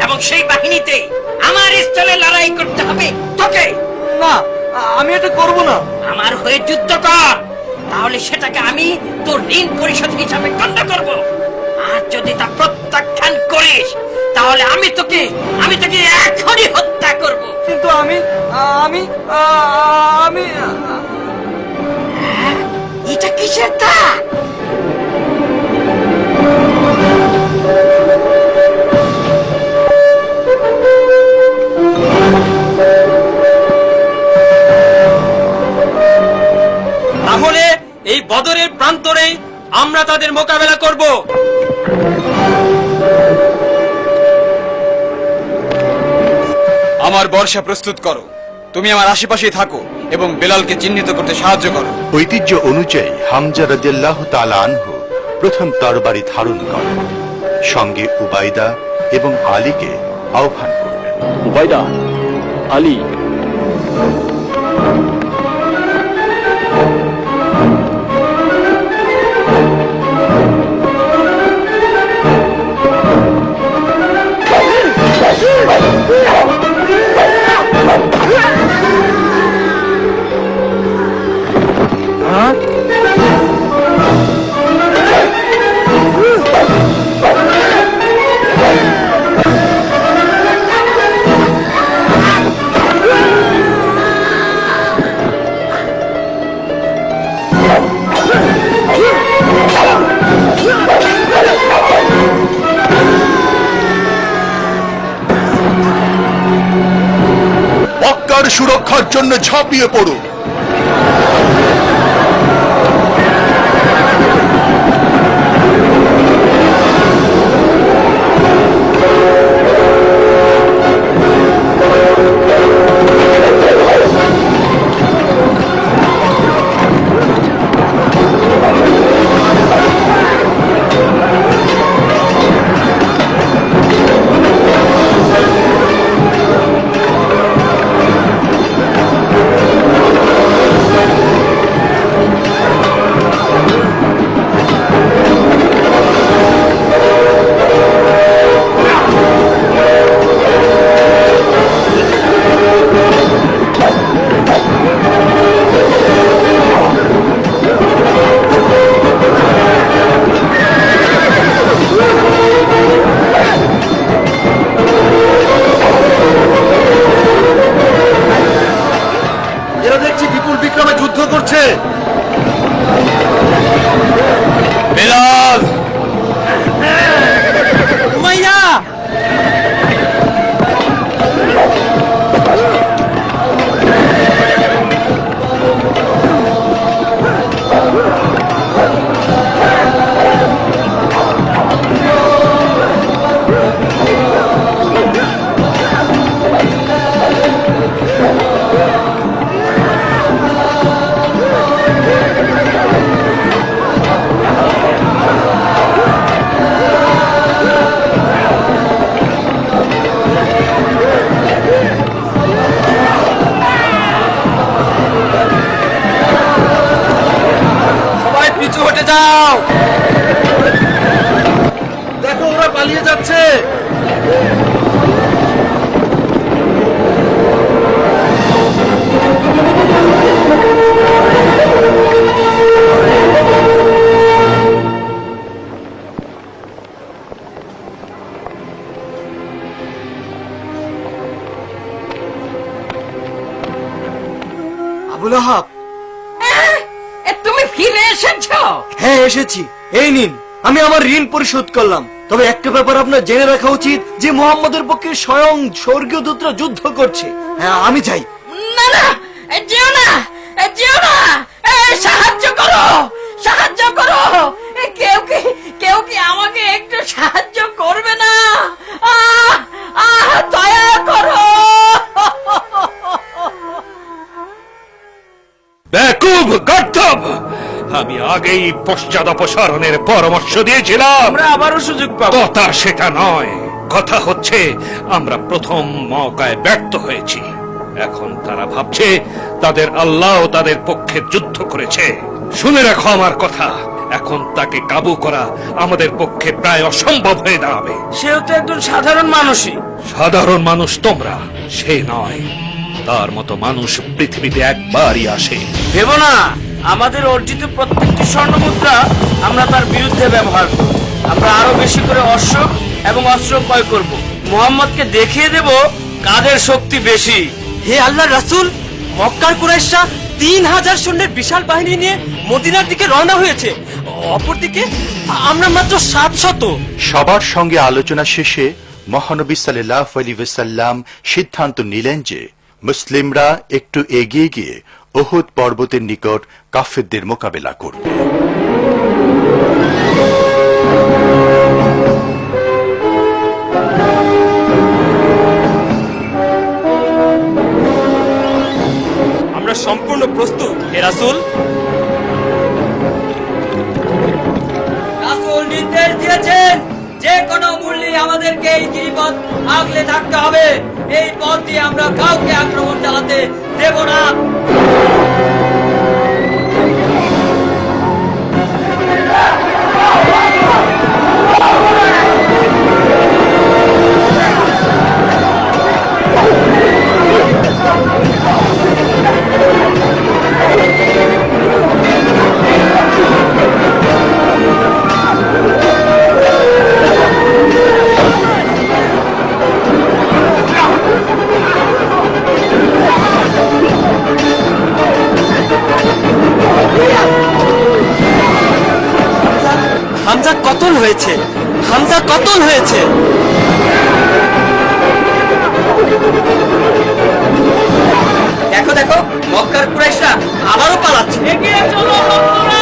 এবং সেই বাহিনীতে আমার স্থলে লড়াই করতে হবে তোকে। না, আমি এটা করব না। আমার হয়ে যুদ্ধ কর, তাহলে সেটাকে আমি তোর ঋণ পরিশোধ হিসাবে গণ্য করব। আর যদি তা প্রত্যাখ্যান করিস তাহলে আমি তোকে এখনই হত্যা করব। কিন্তু আমি এটা কিসের তা? তাহলে এই বদরের প্রান্তরে আমরা তাদের মোকাবেলা করব। আমার বর্ষা প্রস্তুত করো। তুমি আমার আশেপাশেই থাকো এবং বেলালকে চিহ্নিত করতে সাহায্য করো। ঐতিহ্য অনুযায়ী হামজা রাদিয়াল্লাহু তাআলা আনহু প্রথম তরবারি ধারণ করেন, সঙ্গে উবাইদা এবং আলীকে আহ্বান করলেন। উবাইদা, আলী, মক্কার সুরক্ষার জন্য ঝাঁপিয়ে পড়ুন। বেলাল, উমাইয়া, সবাই পিছু হটে যাও। দেখো ওরা পালিয়ে যাচ্ছে। আবুল আহাব, তুমি ফিরে এসেছো? হ্যাঁ এসেছি। এই নিন, আমি আমার ঋণ পরিশোধ করলাম। তবে একটা ব্যাপার আপনার জেনে রাখা উচিত যে মুহাম্মদের পক্ষে স্বয়ং স্বর্গীয় দূতরা যুদ্ধ করছে। হ্যাঁ, আমি চাই। না না, যেও না, যেও না, সাহায্য করো, সাহায্য করো। কেউ কি আমাকে একটু সাহায্য করবে না? দয়া করো। তোকেই পশ্চাৎ অপসারণের পরামর্শ দিয়েছিলাম। আমরা আবারও সুযোগ পাবো। কথা সেটা নয়, কথা হচ্ছে আমরা প্রথম মওকায় ব্যর্থ হয়েছি। এখন তারা ভাবছে তাদের আল্লাহ তাদের পক্ষে যুদ্ধ করেছে। শুনে রাখো আমার কথা, এখন তাকে কাবু করা আমাদের পক্ষে প্রায় অসম্ভব হয়ে দাঁড়াবে। সেও তো একজন সাধারণ মানুষই। সাধারণ মানুষ তোমরা, সে নয়। তার মতো মানুষ পৃথিবীতে একবারই আসে। ভেবো না, আমাদের অর্জিত প্রত্যেকটি স্বর্ণ মুদ্রা আমরা তার বিরুদ্ধে ব্যবহার করব। আমরা আরো বেশি করে অশ্ব এবং অস্ত্র ক্রয় করব। মুহাম্মদকে দেখিয়ে দেব কাদের শক্তি বেশি। হে আল্লাহর রাসূল, মক্কার কুরাইশরা 3000 সৈন্যের বিশাল বাহিনী নিয়ে মদিনার দিকে রওনা হয়েছে। অপরদিকে আমরা মাত্র 700। সবার সঙ্গে আলোচনা শেষে মহানবী সাল্লাল্লাহু আলাইহি ওয়াসাল্লাম সিদ্ধান্ত নিলেন যে মুসলিমরা একটু এগিয়ে গিয়ে উহুদ পর্বতের নিকট কাফেরদের মোকাবেলা করবে। আমরা সম্পূর্ণ প্রস্তুত হে রাসূল। রাসূল নির্দেশ দিয়েছেন যে কোনো মূল্যে আমাদেরকে এই গিরিপথ আগলে থাকতে হবে। এই পথ দিয়ে আমরা কাউকে আক্রমণ চালাতে দেব না। হামজা কতল হয়েছে, হামজা কতল হয়েছে। দেখো দেখো, মক্কার কুরাইশরা আবারও পালাচ্ছে। এগিয়ে চলো বন্ধুরা!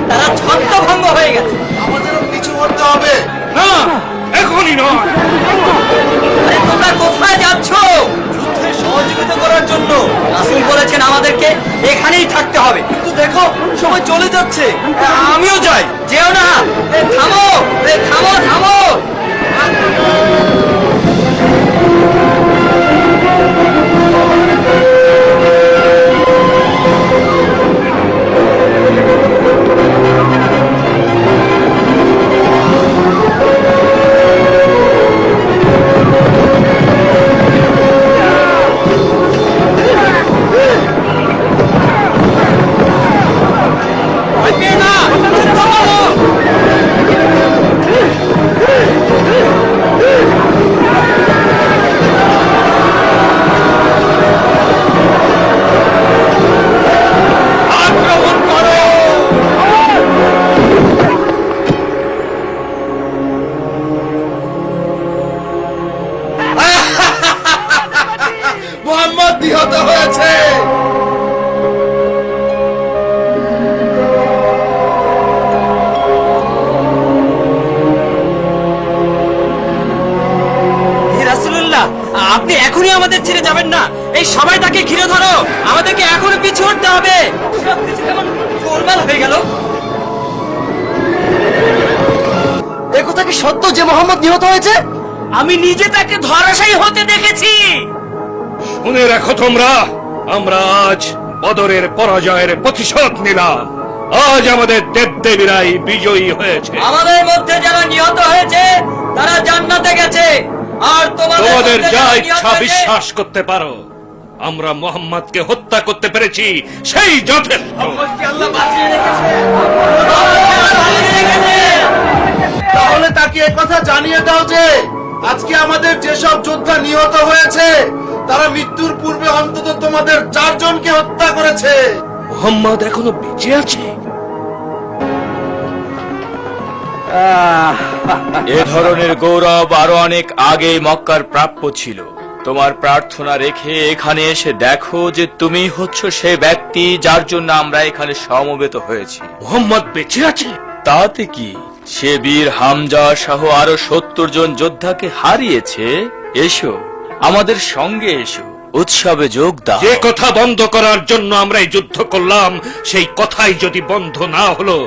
তারা ছত্রভঙ্গ হয়ে গেছে। আমাদেরও পিছু হটতে হবে। না, এখনই নয়। আরে তোমরা কোথায় যাচ্ছ? যুদ্ধে সহযোগিতা করার জন্য রাসূল বলেছেন আমাদেরকে এখানেই থাকতে হবে। কিন্তু দেখো সময় চলে যাচ্ছে। আমিও যাই। যেও না। থামো, থামো, থামো। মুহাম্মদ নিহত হয়েছে। হে রাসূলুল্লাহ, আপনি এখনই আমাদের ছেড়ে যাবেন না। এই সবাই তাকে ঘিরে ধরো, আমাদেরকে এখনই পিছু হটতে হবে। সবকিছু কেমন গোলমাল হয়ে গেল। এ কথা কি সত্য যে মোহাম্মদ নিহত হয়েছে? আমি নিজে তাকে ধরাশায়ী হতে দেখেছি। শুনে রাখো তোমরা, আমরা আজ বদরের পরাজয়ের প্রতিশোধ নিলাম। আজ আমাদের দেবদেবীরাই বিজয়ী হয়েছে। আমাদের মধ্যে যারা নিহত হয়েছে তারা জান্নাতে গেছে। আর তোমাদের যা ইচ্ছা বিশ্বাস করতে পারো। আমরা মুহাম্মদকে হত্যা করতে পেরেছি, সেই যথেষ্ট। তাহলে তাকে একথা জানিয়ে দাও যে আজকে আমাদের যেসব যোদ্ধা নিহত হয়েছে তারা মৃত্যুর পূর্বে অন্তত তোমাদের 4 জনকে হত্যা করেছে। মুহাম্মদ এখনো বেঁচে আছে। এ ধরনের গৌরব আরো অনেক আগে মক্কার প্রাপ্য ছিল। তোমার প্রার্থনা রেখে এখানে এসে দেখো যে তুমি হচ্ছ সে ব্যক্তি যার জন্য আমরা এখানে সমবেত হয়েছি। মুহাম্মদ বেঁচে আছে? তাতে কি, সে বীর হামজা সহ আরো 70 জন যোদ্ধাকে হারিয়েছে। এসো, আমাদের সঙ্গে এসো, উৎসবে যোগ দাও। যে কথা বন্ধ করার জন্য আমরা এই যুদ্ধ করলাম, সেই কথাই যদি বন্ধ না হলো,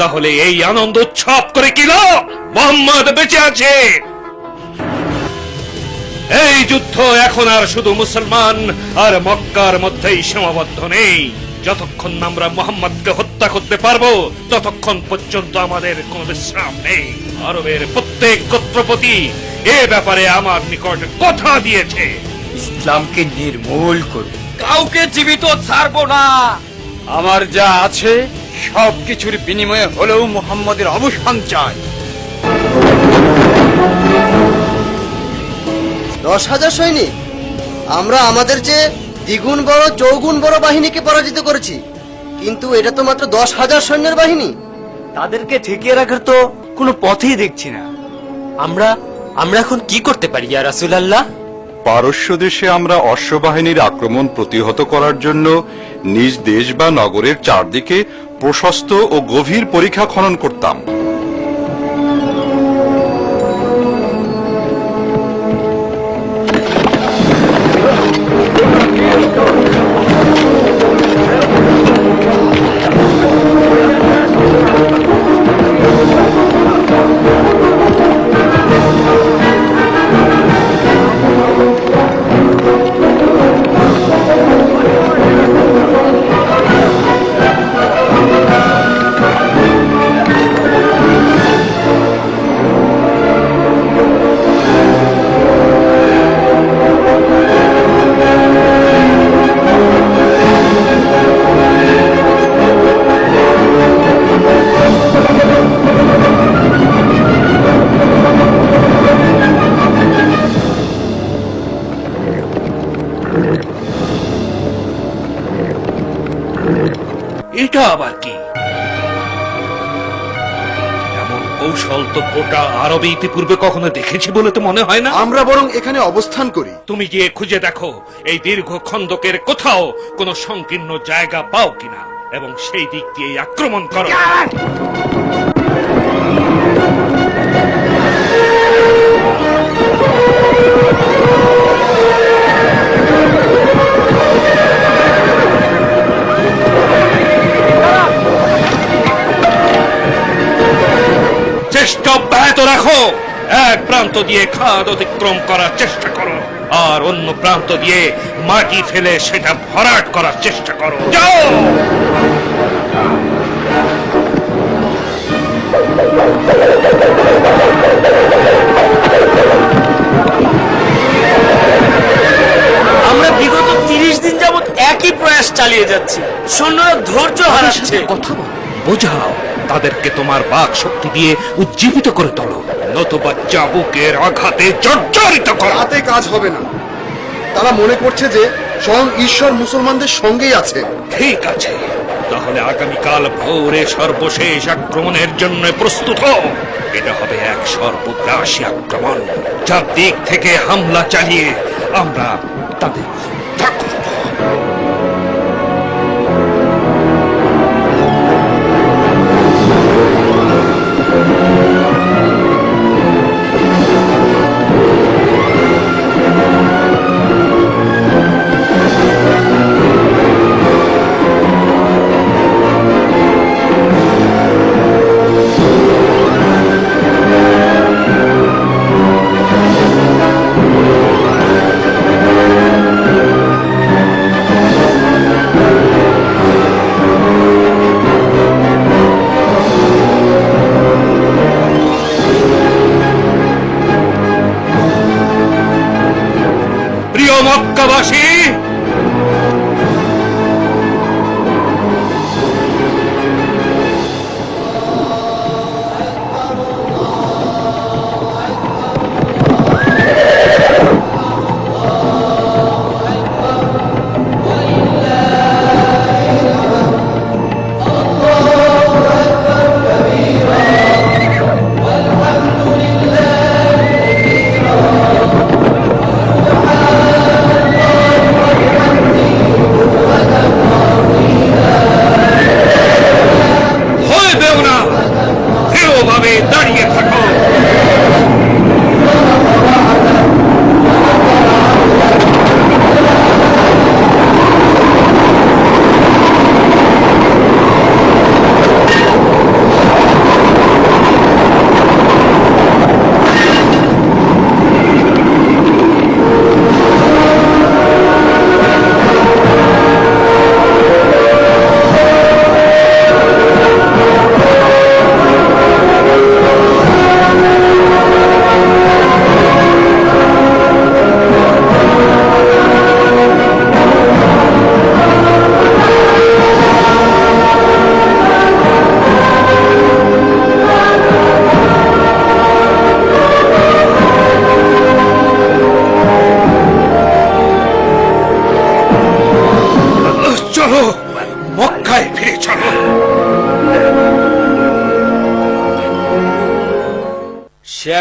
তাহলে এই আনন্দ উৎসব করে কি লাভ? মোহাম্মদ বেঁচে আছে। এই যুদ্ধ এখন আর শুধু মুসলমান আর মক্কার মধ্যেই সীমাবদ্ধ নেই। যতক্ষণ না আমরা মোহাম্মদকে হত্যা করতে পারবো, ততক্ষণ পর্যন্ত আমাদের কোনো বিশ্রাম নেই। আরবের প্রত্যেক গোত্রপতি এ ব্যাপারে আমার নিকট কথা দিয়েছে। ইসলামকে নির্মূল করবে, কাউকে জীবিত ছাড়বো না। আমার যা আছে সবকিছুর বিনিময়ে হলেও মুহাম্মদের অবসান চাই। 10,000 সৈনিক? আমরা আমাদের চেয়ে দ্বিগুণ বড়, চৌগুণ বড় বাহিনীকে পরাজিত করেছি, কিন্তু এটা তো মাত্র 10,000 সৈন্যের বাহিনী। তাদেরকে ঠেকিয়ে রাখার তো কোনো পথই দেখছি না। আমরা এখন কি করতে পারি ইয়া রাসূলুল্লাহ? পারস্য দেশে আমরা অশ্ববাহিনীর আক্রমণ প্রতিহত করার জন্য নিজ দেশ বা নগরের চারদিকে প্রশস্ত ও গভীর পরিখা খনন করতাম। এটা আবার কি? এমন কৌশল তো গোটা আরবে ইতিপূর্বে কখনো দেখেছি বলে তো মনে হয় না। আমরা বরং এখানে অবস্থান করি। তুমি গিয়ে খুঁজে দেখো এই দীর্ঘ খন্দকের কোথাও কোনো সংকীর্ণ জায়গা পাও কিনা, এবং সেই দিক দিয়ে আক্রমণ করো। চেষ্টা অব্যাহত রাখো। এক প্রান্ত দিয়ে খাদ অতিক্রম করার চেষ্টা করো, আর অন্য প্রান্ত দিয়ে মাটি ফেলে সেটা ভরাট করার চেষ্টা করো। যাও। আমরা বিগত 30 দিন যাবত একই প্রয়াস চালিয়ে যাচ্ছি, সৈন্যরা ধৈর্য হারাচ্ছে। কথা বল, বোঝাও তাদেরকে, তোমার বাক শক্তি দিয়ে উজ্জীবিত করে তোলো, নতুবা চাবুকের আঘাতে জর্জরিত করো। তাতে কাজ হবে না। তারা মনে করছে যে স্বয়ং ঈশ্বর মুসলমানদের সঙ্গেই আছে। ঠিক আছে, তাহলে আগামীকাল ভোরে সর্বশেষ আক্রমণের জন্য প্রস্তুত হও। এটা হবে এক সর্বগ্রাসী আক্রমণ, যার দিক থেকে হামলা চালিয়ে আমরা তাদের হত্যা করব। মক্কাবাসী,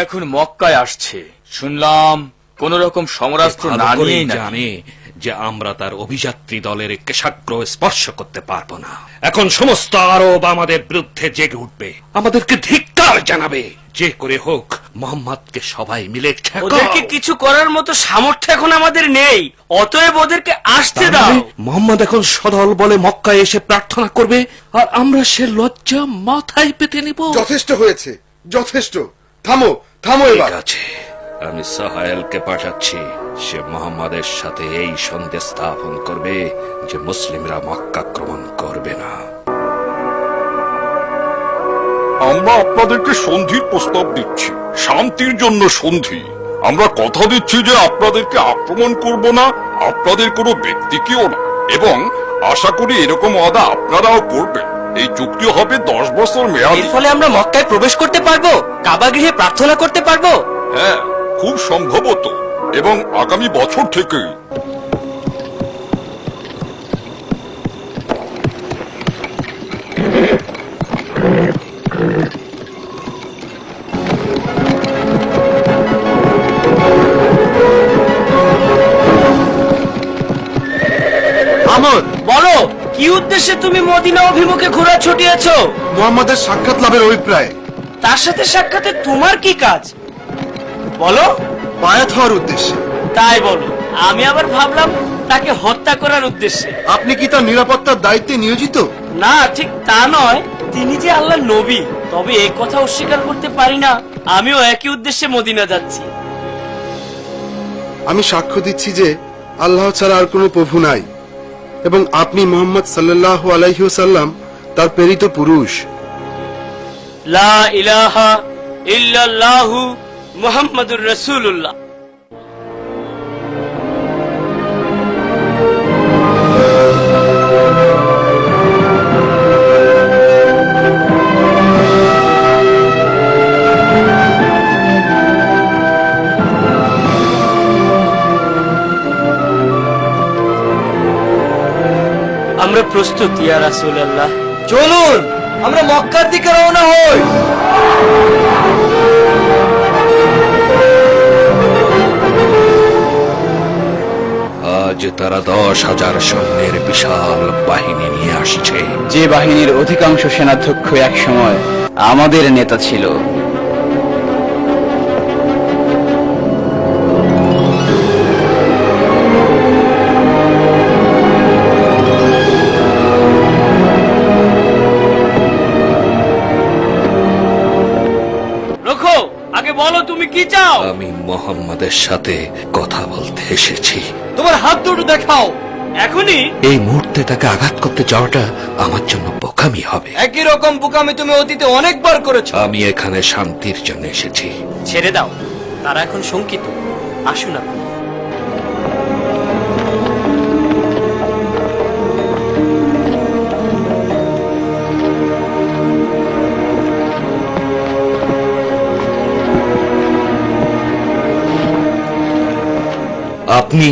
এখন মক্কায় আসছে, শুনলাম কোন রকম সমরাস্ত্র ভালো না করেই নিয়েই নাকি। জানে যে আমরা তার অভিযাত্রী দলের কেশাগ্র স্পর্শ করতে পারবো না। এখন সমস্ত আরব আমাদের বিরুদ্ধে জেগে উঠবে, আমাদেরকে ধিক্কার জানাবে। যে করে হোক মোহাম্মদকে সবাই মিলে ঠেকাও। ওদেরকে কিছু করার মতো সামর্থ্য এখন আমাদের নেই, অতএব ওদেরকে আসতে তার দাও। মানে মোহাম্মদ এখন সদল বলে মক্কায় এসে প্রার্থনা করবে, আর আমরা সে লজ্জা মাথায় পেতে নিব। যথেষ্ট হয়েছে, যথেষ্ট। থামো, থামো এবার। ঠিক আছে, আমি সাহায়েলকে পাঠাচ্ছি। সে মোহাম্মদের সাথে এই সন্দেহ স্থাপন করবে যে মুসলিমরা মক্কা আক্রমণ করবে না। আমরা আপনাদেরকে সন্ধির প্রস্তাব দিচ্ছি, শান্তির জন্য সন্ধি। আমরা কথা দিচ্ছি যে আপনাদেরকে আক্রমণ করব না, আপনাদের কোনো ব্যক্তিকেও না, এবং আশা করি এরকম ওয়াদা আপনারাও করবেন। এই চুক্তি হবে 10 বছর মেয়াদী। এর ফলে আমরা মক্কায় প্রবেশ করতে পারবো, কাবা গৃহে প্রার্থনা করতে পারবো। হ্যাঁ, খুব সম্ভবত, এবং আগামী বছর থেকে। আমর, বলো, কি উদ্দেশ্যে তুমি মদিনা অভিমুখে ঘোড়া ছুটিয়েছো? মুহাম্মাদের সাক্ষাৎ লাভের অভিপ্রায়। তার সাথে সাক্ষাতে তোমার কি কাজ বলো? বায়াত হওয়ার উদ্দেশ্যে। তাই বলো, আমি আবার ভাবলাম তাকে হত্যা করার উদ্দেশ্যে। আপনি কি তার নিরাপত্তার দায়িত্বে নিয়োজিত? না, ঠিক তা নয়। তিনি যে আল্লাহর নবী, তবে এই কথা অস্বীকার করতে পারি না আমিও একই উদ্দেশ্যে মদিনা যাচ্ছি। আমি সাক্ষ্য দিচ্ছি যে আল্লাহ ছাড়া আর কোনো প্রভু নাই, এবং আপনি মুহাম্মদ সাল্লাল্লাহু আলাইহি ওয়াসাল্লাম তার প্রেরিত পুরুষ। লা ইলাহা ইল্লাল্লাহু মুহাম্মাদুর রাসূলুল্লাহ। আমরা প্রস্তুত ইয়া রাসূলুল্লাহ। চলুন আমরা মক্কার দিকে রওনা হই। আজ তারা 10,000 সৈন্যের বিশাল বাহিনী নিয়ে আসছে। যে বাহিনীর অধিকাংশ সেনাধ্যক্ষ এক সময় আমাদের নেতা ছিল। রোখো, আগে বলো তুমি কি চাও? আমি মোহাম্মদের সাথে কথা বলতে এসেছি। তোমার হাত দুটো দেখাও। এখনই? এই মুহূর্তে তাকে আঘাত করতে যাওয়াটা আমার জন্য বোকামি হবে। একই রকম বোকামি তুমি অতীতে অনেকবার করেছো। আমি এখানে শান্তির জন্য এসেছি। ছেড়ে দাও, তারা এখন শঙ্কিত। আসুন আপনি। আপনি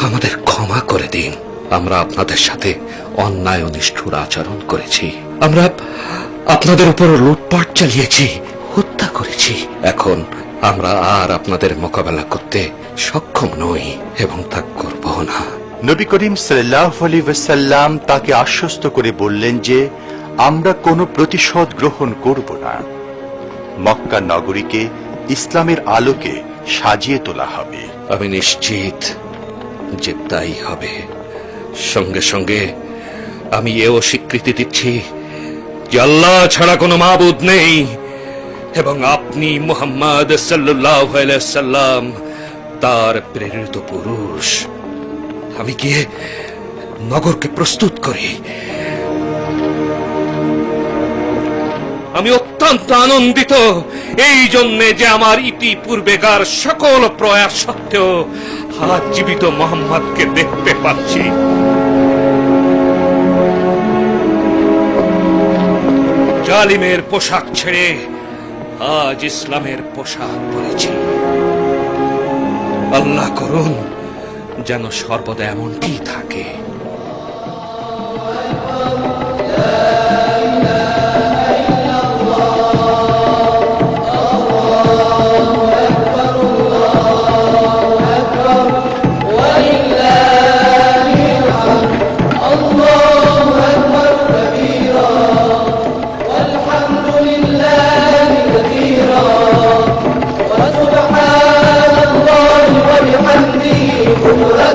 আমাদের ক্ষমা করে দিন। আমরা আপনাদের সাথে অন্যায় ও নিষ্ঠুর আচরণ করেছি। আমরা আপনাদের উপর লুটপাট চালিয়েছি, হত্যা করেছি। এখন আমরা আর আপনাদের মোকাবেলা করতে সক্ষম নই এবং তা করব না। নবী করিম সাল্লাল্লাহু আলাইহি ওয়াসাল্লাম তাকে আশ্বস্ত করে বললেন যে আমরা কোনো প্রতিশোধ গ্রহণ করব না। মক্কা নগরীকে ইসলামের আলোকে সাজিয়ে তোলা হবে। আমি নিশ্চিত যে তাই হবে। সঙ্গে সঙ্গে আমি এও স্বীকৃতি দিচ্ছি যে আল্লাহ ছাড়া কোনো মাবুদ নেই এবং আপনি মুহাম্মদ সাল্লাল্লাহু আলাইহি ওয়াসাল্লাম তার প্রেরিত পুরুষ। আমি গিয়ে নগরকে প্রস্তুত করি। আমি অত্যন্ত আনন্দিত এই জন্যে যে আমার ইতিপূর্বেকার সকল প্রয়াস সত্ত্বেও আজ জীবিত মোহাম্মদকে দেখতে পাচ্ছি। জালিমের পোশাক ছেড়ে আজ ইসলামের পোশাক পরেছি। আল্লাহ করুন যেন সর্বদা এমনটি থাকে। পুরা